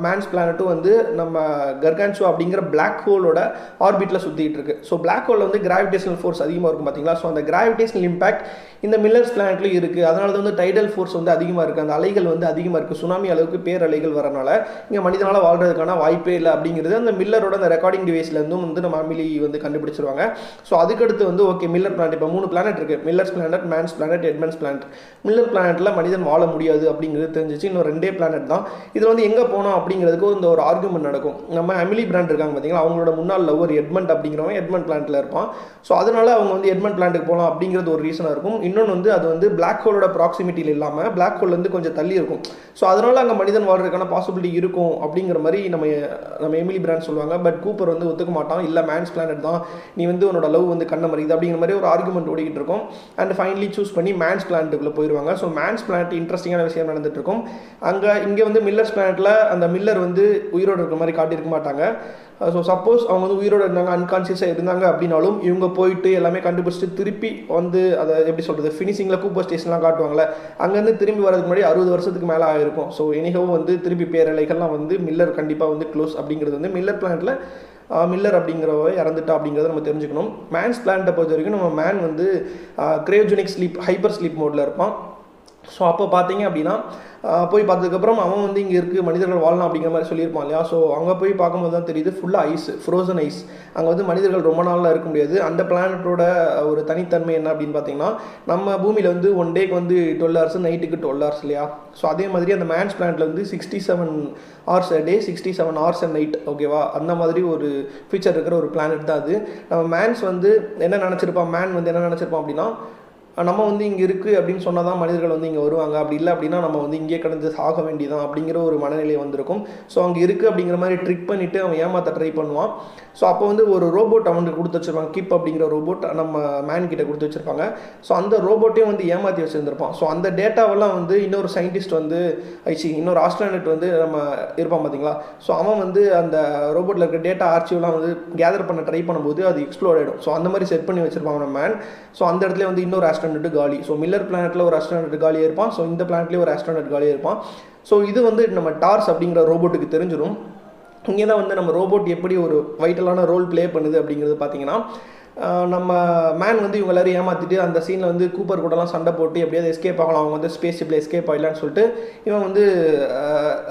மேன்ஸ் பிளானட்டும் வந்து நம்ம கர்கான்சுவா அப்படிங்கிற பிளாக் ஹோலோட ஆர்பிட்டில் சுற்றிட்டு இருக்கு. ஸோ பிளாக் ஹோலில் வந்து கிராவிடேஷனல் ஃபோர்ஸ் அதிகமாக இருக்கும் பார்த்தீங்களா. ஸோ அந்த கிராவிடேஷனல் இம்பாக்ட் இந்த மில்லர்ஸ் பிளானட்லையும் இருக்குது. அதனால தான் வந்து டைடல் ஃபோர்ஸ் வந்து அதிகமாக இருக்குது, அந்த அலைகள் வந்து அதிகமாக இருக்குது. சுனாமி அளவுக்கு பேரலைகள் வரனால இங்கே மனிதனால் வாழ்றதுக்கான வாய்ப்பே இல்லை அப்படிங்கிறது அந்த மில்லரோட அந்த ரெக்கார்டிங் டிவைஸ்லேருந்தும் வந்து நம்ம அமிலி வந்து கண்டுபிடிச்சிருவாங்க. ஸோ அதுக்கடுத்து வந்து ஓகே மில்லர் பிளானட் இப்போ 3 பிளானட் இருக்குது, Miller's planet, Mann's planet, Edmunds planet. Miller பிளானட்டில் மனிதன் வாழ முடியாது அப்படிங்கிறது தெரிஞ்சிச்சு. இன்னும் 2 பிளானட் தான். இதில் வந்து எங்கே போனோம் அப்படிங்கிறதுக்கு இந்த ஒரு ஆர்குமெண்ட் நடக்கும். நம்ம அமிலி பிராண்ட் இருக்காங்க பார்த்தீங்களா, அவங்களோட முன்னாள் லவர் எட்மண்ட் அப்படிங்கிறவங்க எட்மண்ட் பிளானட்டில் இருப்பான். ஸோ அதனால அவங்க வந்து எட்மண்ட் பிளானட்டுக்கு போகலாம் அப்படிங்கிறது ஒரு ரீசனாக இருக்கும். இன்னொன்று வந்து அது வந்து பிளாக் ஹோலோட ப்ராக்சிமிட்டியில் இல்லாமல் பிளாக் ஹோல்லேருந்து கொஞ்சம் தள்ளி இருக்கும். ஸோ அதனால் அங்கே மனிதன் வாழ்றதுக்கான பாசிபிலிட்டி இருக்கும் அப்படிங்கிற மாதிரி நம்ம எமிலி பிராண்ட் சொல்லுவாங்க. பட் கூப்பர் வந்து ஒத்துக்க மாட்டான். இல்லை மேன்ஸ் பிளானட் தான், நீ வந்து உன்னோட லவ் வந்து கண்ண மறியுது அப்படிங்கிற மாதிரி ஒரு ஆர்குமெண்ட் ஓடிக்கிட்டு இருக்கும். அண்ட் ஃபைனலி சூஸ் பண்ணி மேன்ஸ் பிளானட்டுக்குள்ளே போயிடுவாங்க. ஸோ மேன்ஸ் பிளானட் இன்ட்ரெஸ்டிங்கான விஷயம் நடந்துட்டு இருக்கும். இங்கே வந்து மில்லர்ஸ் பிளானட்டில் அந்த மில்லர் வந்து உயிரோடு இருக்கிற மாதிரி காட்டியிருக்க மாட்டாங்க. ஸோ சப்போஸ் அவங்க வந்து உயிரோடு இருந்தாங்க, அன்கான்சியஸாக இருந்தாங்க அப்படின்னாலும் இவங்க போயிட்டு எல்லாமே கண்டுபிடிச்சிட்டு திருப்பி வந்து அதை எப்படி சொல்கிறது ஃபினிஷிங்கில் கூப்பர் ஸ்டேஷன்லாம் காட்டுவாங்களே, அங்கேருந்து திரும்பி வரதுக்கு முன்னாடி 60 வருஷத்துக்கு மேலே ஆகிருக்கும். ஸோ எனிகவும் வந்து திருப்பி பேரலைகள்லாம் வந்து மில்லர் கண்டிப்பாக வந்து க்ளோஸ் அப்படிங்கிறது வந்து மில்லர் பிளானட்டில் மில்லர் அப்படிங்கிறவ இறந்துட்டா அப்படிங்கிறத நம்ம தெரிஞ்சுக்கணும். மேன்ஸ் பிளானட்டை பொறுத்த வரைக்கும் நம்ம மேன் வந்து கிரையோஜெனிக் ஸ்லீப் ஹைப்பர் ஸ்லீப் மோடில் இருப்பான். ஸோ அப்போ பார்த்தீங்க அப்படின்னா போய் பார்த்ததுக்கப்புறம் அவன் வந்து இங்கே இருக்குது மனிதர்கள் வாழலாம் அப்படிங்கிற மாதிரி சொல்லியிருப்பான் இல்லையா. ஸோ அங்கே போய் பார்க்கும்போது தான் தெரியுது ஃபுல்லாக ஐஸ், ஃப்ரோசன் ஐஸ். அங்கே வந்து மனிதர்கள் ரொம்ப நாளில் இருக்க முடியாது. அந்த பிளானட்டோட ஒரு தனித்தன்மை என்ன அப்படின்னு பார்த்தீங்கன்னா, நம்ம பூமியில் வந்து 1 டேக்கு வந்து 12 ஹவர்ஸ், நைட்டுக்கு 12 ஹவர்ஸ் இல்லையா. ஸோ அதே மாதிரி அந்த மேன்ஸ் பிளானட்டில் வந்து 67 hours a day, 67 hours a night. ஓகேவா, அந்த மாதிரி ஒரு ஃபீச்சர் இருக்கிற ஒரு பிளானட் தான் அது. நம்ம மேன்ஸ் வந்து என்ன நினச்சிருப்பான், மேன் வந்து என்ன நினச்சிருப்பான் அப்படின்னா, நம்ம வந்து இங்கே இருக்குது அப்படின்னு சொன்னால் தான் மனிதர்கள் வந்து இங்கே வருவாங்க, அப்படி இல்லை அப்படின்னா நம்ம வந்து இங்கே கடந்து சாக வேண்டியதான் அப்படிங்கிற ஒரு மனநிலை வந்திருக்கும். ஸோ அங்கே இருக்குது அப்படிங்கிற மாதிரி ட்ரிக் பண்ணிவிட்டு அவன் ஏமாற்ற ட்ரை பண்ணுவான். ஸோ அப்போ வந்து ஒரு ரோபோட் அவனுக்கு கொடுத்து வச்சுருப்பாங்க, கிப் அப்படிங்கிற ரோபோட் நம்ம மேன் கிட்ட கொடுத்து வச்சுருப்பாங்க. ஸோ அந்த ரோபோட்டையும் வந்து ஏமாற்றி வச்சுருந்துருப்பான். ஸோ அந்த டேட்டாவெல்லாம் வந்து இன்னொரு சயின்டிஸ்ட் வந்து இன்னொரு ஆஸ்ட்ரானட் வந்து நம்ம இருப்பான் பார்த்தீங்களா. ஸோ அவன் வந்து அந்த ரோபோட்டில் இருக்க டேட்டா ஆர்ச்சிவ்லாம் வந்து கேதர் பண்ண ட்ரை பண்ணும்போது அது எக்ஸ்ப்ளோர் ஆகிடும். ஸோ அந்த மாதிரி செட் பண்ணி வச்சுருப்பாங்க நம்ம மேன். ஸோ அந்த இடத்துல வந்து இன்னொரு ஆஸ்ட்ரானட் காலி. ஸோ மில்லர் பிளானட்டில் ஒரு ஆஸ்ட்ரானட் காலியாக இருப்பான். ஸோ இந்த பிளானட்லேயே ஒரு ஆஸ்ட்ரானட் காலியாக இருப்பான். ஸோ இது வந்து நம்ம டார்ஸ் அப்படிங்கிற ரோபோட்டுக்கு தெரிஞ்சிடும். இங்கே தான் வந்து நம்ம ரோபோட் எப்படி ஒரு வைட்டலான ரோல் ப்ளே பண்ணுது அப்படிங்கிறது பார்த்தீங்கன்னா, நம்ம மேன் வந்து இவங்க எல்லாரும் ஏமாற்றிட்டு அந்த சீனில் வந்து கூப்பர் கூடலாம் சண்டை போட்டு எப்படியாவது எஸ்கேப் ஆகலாம், அவங்க வந்து ஸ்பேஸ் ஷிப்பில் எஸ்கேப் ஆகலான்னு சொல்லிட்டு இவன் வந்து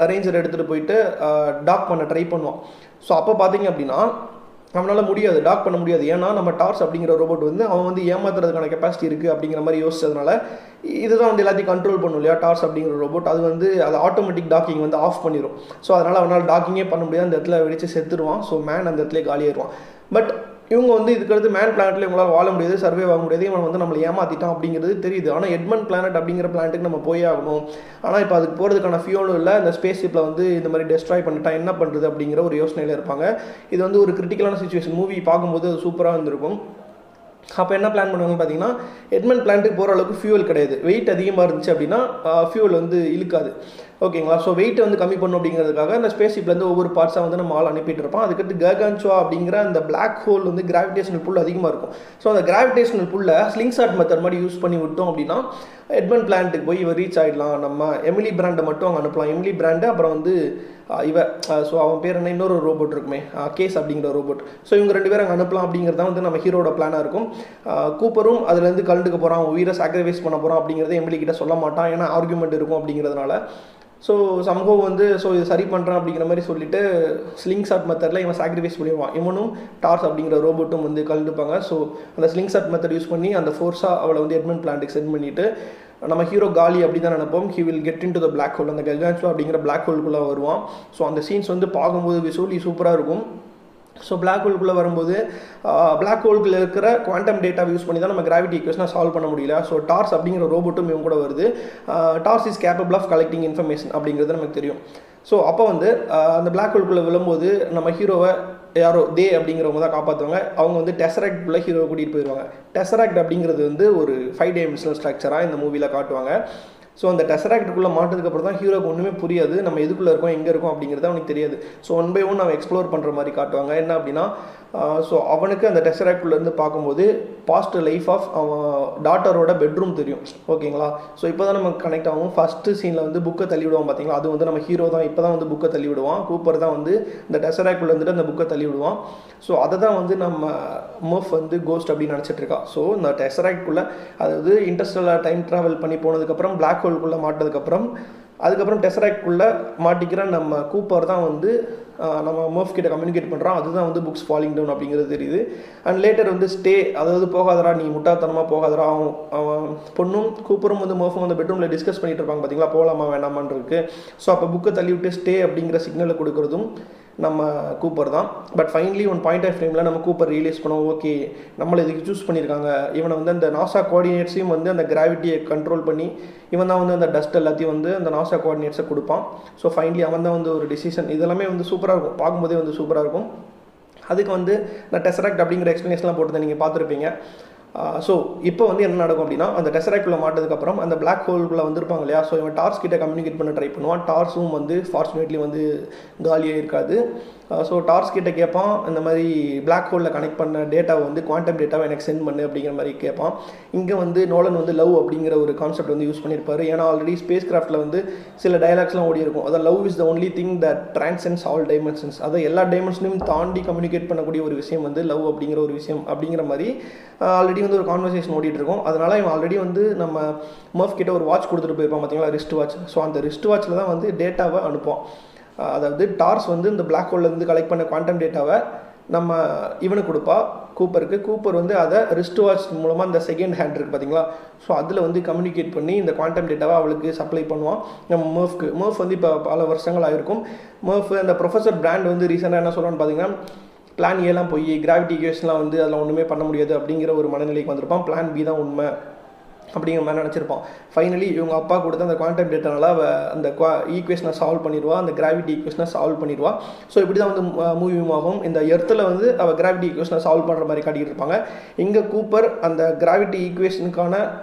அரேஞ்சர் எடுத்துகிட்டு போயிட்டு டாக் பண்ண ட்ரை பண்ணுவான். ஸோ அப்போ பார்த்தீங்க அப்படின்னா அவனால் முடியாது, டாக் பண்ண முடியாது. ஏன்னா நம்ம டார்ஸ் அப்படிங்கிற ரோபோட் வந்து அவன் வந்து ஏமாத்துறதுக்கான கெப்பாசிட்டி இருக்குது அப்படிங்கிற மாதிரி யோசிச்சதுனால இதுதான் வந்து எல்லாத்தையும் கண்ட்ரோல் பண்ணும் இல்லையா டார்ஸ் அப்படிங்கிற ரோபோட். அது வந்து அது ஆட்டோமேட்டிக் டாக்கிங் வந்து ஆஃப் பண்ணிடும். ஸோ அதனால் அவனால் டாக்கிங்கே பண்ண முடியாது, அந்த இடத்துல வெடிச்சு செத்துருவான். ஸோ மேன் அந்த இடத்துல காலியாயிருவான். பட் இவங்க வந்து இதுக்கடுத்து மேன் பிளானட்டில் இவங்களால் வாழ முடியாது, சர்வே ஆக முடியாது, இவன் வந்து நம்மளை ஏமாற்றிட்டான் அப்படிங்கிறது தெரியுது. ஆனால் எட்மண்ட் பிளானட் அப்படிங்கிற பிளானட்டுக்கு நம்ம போயே ஆகணும். ஆனால் இப்போ அதுக்கு போகிறதுக்கான ஃபியூலும் இல்லை, இந்த ஸ்பேஸ் ஷிப்பில் வந்து இந்த மாதிரி டெஸ்ட்ராய் பண்ணிட்டா என்ன பண்ணுறது அப்படிங்கிற ஒரு யோசனையில் இருப்பாங்க. இது வந்து ஒரு கிரிட்டிக்கலான சுச்சுவேஷன். மூவி பார்க்கும்போது அது சூப்பராக இருந்திருக்கும். அப்போ என்ன பிளான் பண்ணுவாங்கன்னு பார்த்தீங்கன்னா, எட்மண்ட் பிளான்ட்டுக்கு போகிற அளவுக்கு ஃபியூவல் கிடையாது. வெயிட் அதிகமாக இருந்துச்சு அப்படின்னா ஃபியூவல் வந்து இழுக்காது. ஓகேங்களா. ஸோ வெயிட் வந்து கம்மி பண்ணும் அப்படிங்கிறதுக்காக அந்த ஸ்பேஸ் ஷிப்லேருந்து ஒவ்வொரு பார்ட்ஸாக வந்து நம்ம ஆள் அனுப்பிட்டு இருப்போம். அதுக்கடுத்து கர்கான்சுவா அப்படிங்கிற அந்த பிளாக் ஹோல் வந்து கிராவிடேஷனல் புல் அதிகமாக இருக்கும். ஸோ அந்த கிராவிடேஷனல் புல்லை ஸ்லிங் ஷாட் மெத்தட் மாதிரி யூஸ் பண்ணி விட்டோம் அப்படின்னா எட்மண்ட் பிளான்ட்டுக்கு போய் இவர் ரீச் ஆகிடலாம். நம்ம எமிலி பிராண்டை மட்டும் அங்கே அனுப்பலாம். எமிலி பிராண்டு அப்புறம் வந்து ஸோ அவன் பேர் என்ன, இன்னொரு ரோபோட் இருக்குமே, கேஸ் அப்படிங்கிற ரோபோட். ஸோ இவங்க 2 பேரும் அங்கே அனுப்பலாம் அப்படிங்கிறத வந்து நம்ம ஹீரோட பிளானாக இருக்கும். கூப்பரும் அதுலேருந்து கலந்துக்க போகிறான், உயிரை சாக்ரிஃபைஸ் பண்ண போகிறான் அப்படிங்கிறத எமிலி கிட்ட சொல்ல மாட்டான், ஏன்னா ஆர்குமெண்ட் இருக்கும் அப்படிங்கிறதுனால. ஸோ சம்பவம் வந்து இது சரி பண்ணுறான் அப்படிங்கிற மாதிரி சொல்லிட்டு ஸ்லிங் ஷாட் மெத்தடில் இவன் சாக்ரிஃபைஸ் பண்ணிடுவான். இவனும் டார்ஸ் அப்படிங்கிற ரோபோட்டும் வந்து கலந்துப்பாங்க. ஸோ அந்த ஸ்லிங் ஷாட் மெத்தட் யூஸ் பண்ணி அந்த ஃபோர்ஸாக அவளை வந்து எட்மண்ட் பிளான்ட்டுக்கு சென்ட் பண்ணிவிட்டு நம்ம ஹீரோ காலி அப்படி தான் நினைப்போம். He will get in to the black hole, அந்த கர்கான்சுவா அப்படிங்கிற பிளாக் ஹோலுக்குள்ளே வருவான். ஸோ அந்த சீன்ஸ் வந்து பார்க்கும்போது விசுவலி சூப்பராக இருக்கும். ஸோ பிளாக் ஹோலுக்குள்ளே வரும்போது பிளாக் ஹோலுக்குள்ளே இருக்கிற குவாண்டம் டேட்டா யூஸ் பண்ணி தான் நம்ம கிராவிட்டி ஈக்குவேஷனை சால்வ் பண்ண முடியல. ஸோ டார்ஸ் அப்படிங்கிற ரோபோட்டும் இவங்க கூட வருது. TARS is capable of collecting information அப்படிங்கிறது நமக்கு தெரியும். ஸோ அப்போ வந்து அந்த பிளாக் ஹோலுக்குள்ளே விழும்போது நம்ம ஹீரோவை யாரோ தே அப்படிங்கிறவங்க தான் காப்பாற்றுவாங்க. அவங்க வந்து டெசராக்ட்குள்ளே ஹீரோவை கூட்டிகிட்டு போயிடுவாங்க. டெசராக்ட் அப்படிங்கிறது வந்து ஒரு 5 dimensional ஸ்ட்ரக்சராக இந்த மூவியில் காட்டுவாங்க. ஸோ அந்த டெசராக்டுக்குள்ளே மாட்டதுக்கப்புறம் தான் ஹீரோக்கு ஒன்றுமே புரியாது, நம்ம எதுக்குள்ளே இருக்கோம் எங்கே இருக்கோம் அப்படிங்கிறது அவனுக்கு தெரியாது. ஸோ 1 by 1 அவன் எக்ஸ்ப்ளோர் பண்ணுற மாதிரி காட்டுவாங்க. என்ன அப்படின்னா, ஸோ அவனுக்கு அந்த டெசராக்டுள்ளேருந்து பார்க்கும்போது பாஸ்ட் லைஃப் ஆஃப் அவன் டாட்டரோட பெட்ரூம் தெரியும். ஓகேங்களா. ஸோ இப்போ தான் நமக்கு கனெக்ட் ஆகும். ஃபஸ்ட்டு சீனில் வந்து புக்கை தள்ளி விடுவான் பார்த்தீங்களா, அது வந்து நம்ம ஹீரோ தான் இப்போ தான் வந்து புக்கை தள்ளி விடுவான். கூப்பர் தான் வந்து இந்த டெசராக்டுள்ளே வந்துட்டு அந்த புக்கை தள்ளி விடுவான். ஸோ அதை தான் வந்து நம்ம மர்ஃப் வந்து கோஸ்ட் அப்படின்னு நினச்சிட்ருக்கா. ஸோ இந்த டெசராக்டுள்ளே அதாவது இன்டர்ஸ்டெல்லார் டைம் ட்ராவல் பண்ணி போனதுக்கப்புறம் பிளாக் ஹோலுக்குள்ளே மாட்டதுக்கப்புறம் அதுக்கப்புறம் டெசராக்டுள்ளே மாட்டிக்கிற நம்ம கூப்பர் தான் வந்து நம்ம மர்ஃப் கிட்ட கம்யூனிகேட் பண்ணுறான். அதுதான் வந்து புக்ஸ் ஃபாலிங் டவுன் அப்படிங்கிறது தெரியுது. அண்ட் லேட்டர் வந்து ஸ்டே, அதாவது போகாதரா, நீ முட்டாத்தனமாக போகாதரா, அவன் பொண்ணும் கூப்பரும் வந்து மர்ஃபும் வந்து பெட்ரூமில் டிஸ்கஸ் பண்ணிட்டு இருப்பாங்க பார்த்தீங்களா, போகலாமா வேணாமான்ருக்கு. ஸோ அப்போ புக்கை தள்ளி விட்டு ஸ்டே அப்படிங்கிற சிக்னலை கொடுக்குறதும் நம்ம கூப்பர் தான். But finally one point of டைமில் நம்ம கூப்பர் ரியலைஸ் பண்ணுவோம், ஓகே நம்மளை இதுக்கு சூஸ் பண்ணியிருக்காங்க. இவனை வந்து அந்த நாசா கோஆர்டினேட்ஸையும் வந்து அந்த கிராவிட்டியை கண்ட்ரோல் பண்ணி இவன் தான் வந்து அந்த டஸ்ட் எல்லாத்தையும் வந்து அந்த நாசா கோஆர்டினேட்ஸை கொடுப்பான். ஸோ ஃபைனலி அவன் தான் வந்து ஒரு டிசிஷன். இதெல்லாமே வந்து சூப்பராக இருக்கும், பார்க்கும்போதே வந்து சூப்பராக இருக்கும். அதுக்கு வந்து நான் டெசராக்ட் அப்படிங்கிற எக்ஸ்ப்ளனேஷன்லாம் போட்டு நீங்கள் பார்த்துருப்பீங்க. ஸோ இப்போ வந்து என்ன நடக்கும் அப்படின்னா, அந்த டெசராக்டுள்ளே மாட்டதுக்கப்புறம் அந்த பிளாக் ஹோலுக்குள்ளே வந்திருப்பாங்க இல்லையா. ஸோ இவன் டார்ஸ் கிட்ட கம்யூனிகேட் பண்ண ட்ரை பண்ணுவான். டார்ஸும் வந்து ஃபார்ச்சுனேட்லி வந்து காலியாக இருக்காது. ஸோ டார்ஸ் கிட்ட கேட்பான், இந்த மாதிரி பிளாக் ஹோலில் கனெக்ட் பண்ண டேட்டாவை வந்து குவாண்டம் டேட்டாவை எனக்கு சென்ட் பண்ணு அப்படிங்கிற மாதிரி கேட்பான். இங்கே வந்து நோலன் வந்து லவ் அப்படிங்கிற ஒரு கான்செப்ட் வந்து யூஸ் பண்ணியிருப்பாரு. ஏன்னா ஆல்ரெடி ஸ்பேஸ் கிராஃப்டில் வந்து சில டைலாக்ஸ்லாம் ஓடி இருக்கும். அதான் love is the only thing that transcends all dimensions, அதை எல்லா டைமென்ஷனையும் தாண்டி கம்யூனிகேட் பண்ணக்கூடிய ஒரு விஷயம் வந்து லவ் அப்படிங்கிற ஒரு விஷயம் அப்படிங்கிற மாதிரி ஆல்ரெடி வந்து ஒரு கான்வர்சேஷன் ஓடிட்டு இருக்கும். அதனால் இவன் ஆல்ரெடி வந்து நம்ம மர்ஃப் கிட்ட ஒரு வாட்ச் கொடுத்துட்டு போயிருப்பான் பார்த்தீங்களா, ரிஸ்ட் வாட்ச். ஸோ அந்த ரிஸ்ட் வாட்சில் தான் வந்து டேட்டாவை அனுப்புவான். அதாவது டார்ஸ் வந்து இந்த பிளாக் ஹோல்லேருந்து கலெக்ட் பண்ண குவாண்டம் டேட்டாவை நம்ம இவனுக்கு கொடுப்பா, கூப்பருக்கு. கூப்பர் வந்து அதை ரிஸ்ட் வாட்ச் மூலமாக இந்த செகண்ட் ஹேண்ட் இருக்குது பார்த்தீங்களா, ஸோ அதில் வந்து கம்யூனிகேட் பண்ணி இந்த குவாண்டம் டேட்டாவை அவளுக்கு சப்ளை பண்ணுவான் நம்ம மர்ஃப்க்கு. மர்ஃப் வந்து இப்போ பல வருஷங்கள் ஆகிருக்கும். மர்ஃப் அந்த ப்ரொஃபஸர் பிராண்ட் வந்து ரீசெண்டாக என்ன சொல்கிறான்னு பார்த்தீங்கன்னா, பிளான் ஏலாம் போய் கிராவிட்டி ஈக்குவேஷன்லாம் வந்து அதில் ஒன்றுமே பண்ண முடியாது அப்படிங்கிற ஒரு மனநிலைக்கு வந்திருப்பான். பிளான் பி தான் உண்மை அப்படிங்கிற மாதிரி நினச்சிருப்பான். ஃபைனலி இவங்க அப்பா கொடுத்த அந்த குவாண்டம் டேட்டானால அந்த ஈக்குவேஷனை சால்வ் பண்ணிடுவா, அந்த கிராவிட்டி ஈக்குவேஷனை சால்வ் பண்ணிடுவா. ஸோ இப்படி தான் வந்து மூவி ஆகும். இந்த எர்த்தில் வந்து அவள் கிராவிட்டி ஈக்குவேஷனை சால்வ் பண்ணுற மாதிரி காட்டிகிட்டு இருப்பாங்க. இங்கே கூப்பர் அந்த கிராவிட்டி ஈக்குவேஷனுக்கான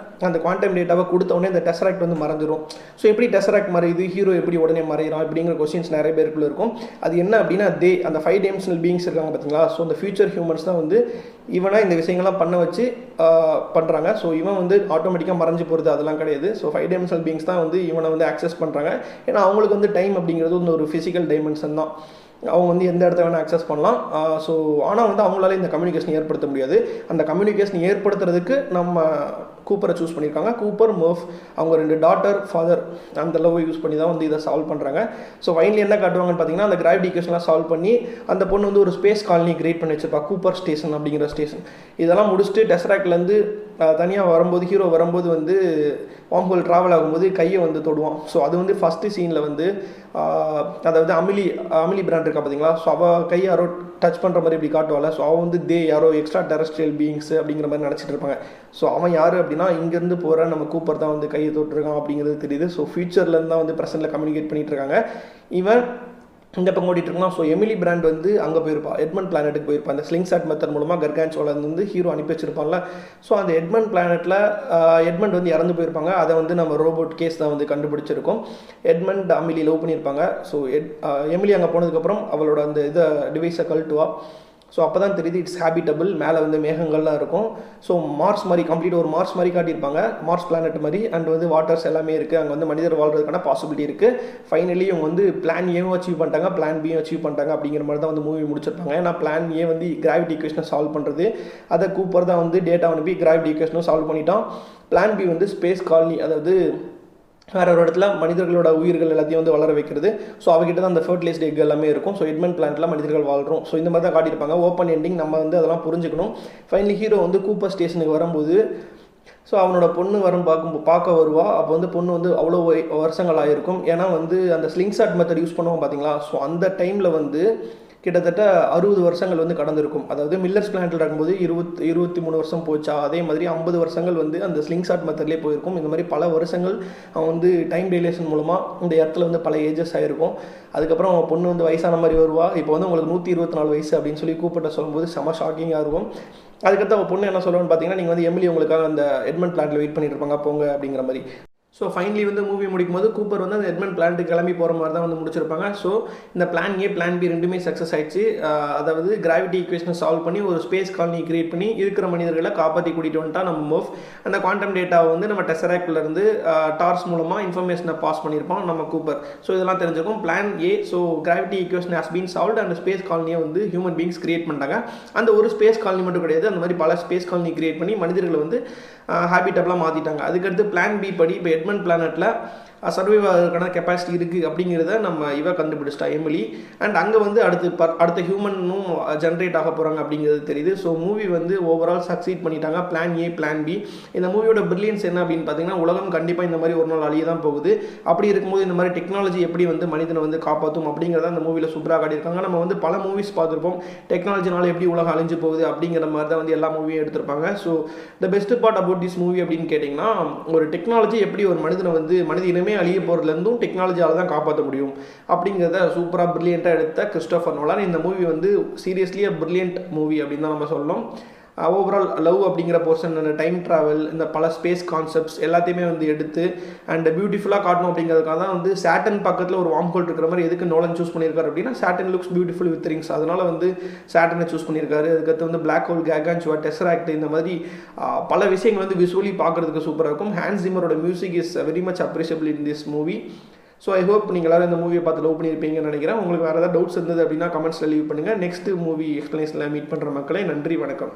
அந்த குவாண்டம் டேட்டாவை கொடுத்த உடனே இந்த டெசராக்ட் வந்து மறைஞ்சிரும். ஸோ எப்படி டெசராக்ட் மறையுது, ஹீரோ எப்படி உடனே மறையிறான் அப்படிங்கிற கொஸ்டின்ஸ் நிறைய பேருக்குள்ள இருக்கும். அது என்ன அப்படின்னா, அந்த 5 டைமென்ஷனல் பீயிங்ஸ் இருக்காங்க பார்த்தீங்களா, ஸோ அந்த ஃபியூச்சர் ஹியூமன்ஸ் தான் வந்து இவனா இந்த விஷயங்கள்லாம் பண்ண வச்சு பண்ணுறாங்க. ஸோ இவன் வந்து ஆட்டோமேட்டிக்காக மறைஞ்சு போகிறது அதெல்லாம் கிடையாது. ஸோ 5 டைமென்ஷனல் பீயிங்ஸ் தான் வந்து இவனை வந்து ஆக்சஸ் பண்ணுறாங்க. ஏன்னா அவங்களுக்கு வந்து டைம் அப்படிங்கிறது வந்து ஒரு ஃபிசிக்கல் டைமென்ஷன் தான். அவங்க வந்து எந்த இடத்த வேணால் ஆக்சஸ் பண்ணலாம். ஸோ ஆனால் வந்து அவங்களால இந்த கம்யூனிகேஷன் ஏற்படுத்த முடியாது. அந்த கம்யூனிகேஷன் ஏற்படுத்துறதுக்கு நம்ம கூப்பரை சூஸ் பண்ணியிருக்காங்க. கூப்பர், மர்ஃப், அவங்க 2 டாட்டர், ஃபாதர், அந்த லவ் யூஸ் பண்ணி தான் வந்து இதை சால்வ் பண்ணுறாங்க. ஸோ ஃபைனலி என்ன காட்டுவாங்கன்னு பார்த்தீங்கன்னா, அந்த கிராவிட்டி ஈக்குவேஷன்லாம் சால்வ் பண்ணி அந்த பொண்ணு வந்து ஒரு ஸ்பேஸ் காலனி கிரியேட் பண்ணி வச்சிருப்பா, கூப்பர் ஸ்டேஷன் அப்படிங்கிற ஸ்டேஷன். இதெல்லாம் முடிச்சுட்டு டெசராக்ட்லேருந்து தனியாக வரும்போது, ஹீரோ வரும்போது வந்து வார்ம்ஹோல் ட்ராவல் ஆகும்போது கையை வந்து தொடுவான். ஸோ அது வந்து ஃபஸ்ட்டு சீனில் வந்து அதாவது அமிலி பிராண்ட் இருக்கா பார்த்தீங்களா, ஸோ அவள் கை யாரோ டச் பண்ணுற மாதிரி இப்படி காட்டுவாள். ஸோ அவன் வந்து யாரோ எக்ஸ்ட்ரா டெரஸ்ட்ரியல் பீயிங்ஸ் அப்படிங்கிற மாதிரி நினச்சிட்டு இருப்பாங்க. ஸோ அவன் யார் அப்படின்னா, இங்கேருந்து போகிற நம்ம கூப்பர் தான் வந்து கையை தொட்டுருக்கான் அப்படிங்கிறது தெரியுது. ஸோ ஃபியூச்சர்லேருந்து தான் வந்து ப்ரெசென்ட்டில் கம்யூனிகேட் பண்ணிகிட்டு இருக்காங்க. இவன் இந்த பக்கம் ஓடிட்டு இருக்கலாம். ஸோ எமிலி பிராண்ட் வந்து அங்கே போயிருப்பா, எட்மண்ட் பிளானெட்டுக்கு போயிருப்பா. அந்த ஸ்லிங் ஷாட் மெத்தட் மூலமாக கர்கான்சோல வந்து ஹீரோ அனுப்பி வச்சிருப்பான்ல. ஸோ அந்த எட்மண்ட் பிளானெட்டில் எட்மண்ட் வந்து இறந்து போயிருப்பாங்க. அதை வந்து நம்ம ரோபோட் கேஸ் தான் வந்து கண்டுபிடிச்சிருக்கோம். எட்மண்ட் அமிலி லவ் பண்ணியிருப்பாங்க. ஸோ எமிலி அங்கே போனதுக்கப்புறம் அவளோட அந்த டிவைஸை கழட்டுவா. ஸோ அப்போ தான் தெரியுது இட்ஸ் ஹேபிட்டபிள், மேலே வந்து மேகங்கள்லாம் இருக்கும். ஸோ மார்ஸ் மாதிரி கம்ப்ளீட் ஒரு மார்ஸ் மாதிரி காட்டியிருப்பாங்க, மார்ஸ் பிளானட் மாதிரி. அண்ட் வந்து வாட்டர்ஸ் எல்லாமே இருக்குது, அங்கே வந்து மனிதர் வாழ்றதுக்கான பாசிபிலிட்டி இருக்குது. ஃபைனலி இவங்க வந்து பிளான் ஏவும் அச்சீவ் பண்ணிட்டாங்க, பிளான் பியும் அச்சீவ் பண்ணிட்டாங்க அப்படிங்கிற மாதிரி தான் வந்து மூவி முடிச்சிருப்பாங்க. ஏன்னா பிளான் ஏ வந்து கிராவிட்டி ஈக்குவேஷனை சால்வ் பண்ணுறது, அதை கூப்பர் தான் வந்து டேட்டா அனுப்பி கிராவிட்டி ஈக்குவேஷனும் சால்வ் பண்ணிட்டான். பிளான் பி வந்து ஸ்பேஸ் காலனி, அதாவது வேறு ஒரு இடத்துல மனிதர்களோட உயிர்கள் எல்லாத்தையும் வந்து வளர வைக்கிறது. ஸோ அவகிட்ட தான் அந்த ஃபர்டிலைஸ்ட் எக் எல்லாமே இருக்கும். ஸோ எட்மண்ட் பிளான்ட்டில் மனிதர்கள் வாழ்கிறோம். ஸோ இந்த மாதிரி தான் காட்டியிருப்பாங்க. ஓப்பன் எண்டிங், நம்ம வந்து அதெல்லாம் புரிஞ்சுக்கணும். ஃபைனலி ஹீரோ வந்து கூப்பர் ஸ்டேஷனுக்கு வரும்போது, ஸோ அவனோட பொண்ணு பார்க்க வருவா. அப்போ வந்து பொண்ணு வந்து அவ்வளோ வருஷங்கள் ஆகிருக்கும். ஏன்னா வந்து அந்த ஸ்லிங் ஷாட் மெத்தட் யூஸ் பண்ணுவோம் பார்த்தீங்களா, ஸோ அந்த டைமில் வந்து கிட்டத்தட்ட 60 வருஷங்கள் வந்து கடந்திருக்கும். அதாவது மில்லர்ஸ் பிளானட்டில் இருக்கும்போது 23 வருஷம் போச்சா, அதே மாதிரி 50 வருஷங்கள் வந்து அந்த ஸ்லிங் ஷாட் மெத்தட்லேயே போயிருக்கும். இந்த மாதிரி பல வருஷங்கள் அவன் வந்து டைம் டைலேஷன் மூலமாக இந்த இடத்துல வந்து பல ஏஜஸ் ஆகிருக்கும். அதுக்கப்புறம் அவன் பொண்ணு வந்து வயசான மாதிரி வருவா. இப்போ வந்து உங்களுக்கு 124 வயசு அப்படின்னு சொல்லி கூப்பிட்ட சொல்லும்போது செம ஷாக்கிங்காக இருக்கும். அதுக்கடுத்து அவன் பொண்ணு என்ன சொல்லுவான்னு பார்த்தீங்கன்னா, நீங்கள் வந்து எமிலி உங்களுக்காக அந்த எட்மண்ட் பிளான்ட்டில் வெயிட் பண்ணிட்டு இருப்பாங்க, போங்க அப்படிங்கிற மாதிரி. ஸோ ஃபைனலி வந்து மூவி முடிக்கும் போது கூப்பர் வந்து அந்த எட்மண்ட் பிளான்ட்டுக்கு கிளம்பி போகிற மாதிரி தான் வந்து முடிச்சிருப்பாங்க. ஸோ இந்த பிளான் ஏ பிளான் பி ரெண்டுமே சக்ஸஸ் ஆயிடுச்சு. அதாவது கிராவிட்டி ஈக்குவேஷனை சால்வ் பண்ணி ஒரு ஸ்பேஸ் காலனி கிரியேட் பண்ணி இருக்கிற மனிதர்களை காப்பாற்றி கூட்டிகிட்டு வந்துட்டா நம்ம மர்ஃப். அந்த குவாண்டம் டேட்டாவை வந்து நம்ம டெசராக்ட்லேருந்து டார்ஸ் மூலமாக இன்ஃபர்மேஷனை பாஸ் பண்ணியிருப்போம் நம்ம கூப்பர். ஸோ இதெல்லாம் தெரிஞ்சிருக்கும். Plan A, so gravity equation has been solved and space காலனியை வந்து ஹியூமன் பீங்ஸ் கிரியேட் பண்ணிட்டாங்க. அந்த ஒரு ஸ்பேஸ் காலனி மட்டும் கிடையாது, அந்த மாதிரி பல ஸ்பேஸ் காலனி கிரியேட் பண்ணி மனிதர்களை வந்து ஹேபிட்டபிளாக மாற்றிட்டாங்க. அதுக்கடுத்து பிளான் பி படி இப்போ எட்மண்ட் பிளானட்டில் சர்வைவ் ஆகிறதுக்கான கெப்பாசிட்டி இருக்குது அப்படிங்கிறத நம்ம கண்டுபிடிச்சிட்டா எமிலி. அண்ட் அங்கே வந்து அடுத்த ஹியூமனும் ஜென்ரேட் ஆக போகிறாங்க அப்படிங்கிறது தெரியுது. ஸோ மூவி வந்து ஓவரால் சக்சீட் பண்ணிட்டாங்க. Plan A plan B. இந்த மூவியோட பிரில்லியன்ஸ் என்ன அப்படின்னு பார்த்தீங்கன்னா, உலகம் கண்டிப்பாக இந்த மாதிரி ஒரு நாள் அழிய தான் போகுது. அப்படி இருக்கும்போது இந்த மாதிரி டெக்னாலஜி எப்படி வந்து மனிதனை வந்து காப்பாற்றும் அப்படிங்கிறத அந்த மூவியில் சூப்பராக காட்டியிருக்காங்க. நம்ம வந்து பல மூவிஸ் பார்த்துருப்போம், டெக்னாலஜினால எப்படி உலகம் அழிஞ்சு போகுது அப்படிங்கிற மாதிரி தான் வந்து எல்லா மூவியும் எடுத்திருப்பாங்க. So the best part about this movie அப்படின்னு கேட்டிங்கன்னா, ஒரு டெக்னாலஜி எப்படி ஒரு மனிதனை வந்து மனித இனமே அழிய போகிறதுலேருந்தும் டெக்னாலஜியால் தான் காப்பாற்ற முடியும் அப்படிங்கிறத சூப்பராக பிரில்லியண்ட்டாக எடுத்த கிறிஸ்டோஃபர் நோலான். இந்த மூவி வந்து சீரியஸ்லி பிரில்லியன்ட் மூவி அப்படின்னு தான் நம்ம சொல்லணும். ஓவரால் லவ் அப்படிங்கிற போர்ஷன், அந்த டைம் ட்ராவல், இந்த பல ஸ்பேஸ் கான்செப்ட்ஸ் எல்லாத்தையுமே வந்து எடுத்து அண்ட் பியூட்டிஃபுல்லாக காட்டணும் அப்படிங்கிறதுக்காக தான் வந்து சாட்டன் பக்கத்தில் ஒரு வார்ம் ஹோல் இருக்கிற மாதிரி எதுக்கு நோலன் சூஸ் பண்ணியிருக்காரு அப்படின்னா Saturn looks beautiful with rings, அதனால வந்து சாட்டனை சூஸ் பண்ணியிருக்காரு. அதுக்கடுத்து வந்து பிளாக் ஹோல், கேகான்சுவா, டெசராக்ட், இந்த மாதிரி பல விஷயங்கள் வந்து விசுவலி பார்க்குறதுக்கு சூப்பராக இருக்கும். ஹான்ஸ் ஜிம்மரோட music is very much appreciable in this movie. So I hope நீங்கள் எல்லாரும் இந்த மூவியை பார்த்து லவ் பண்ணியிருப்பீங்கன்னு நினைக்கிறேன். உங்களுக்கு வேறு ஏதாவது டவுட்ஸ் இருந்தது அப்படின்னா கமெண்ட்ஸில் லீவ் பண்ணுங்கள். நெக்ஸ்ட் மூவி எக்ஸ்ப்ளனேஷனில் மீட் பண்ணுற மக்களை நன்றி, வணக்கம்.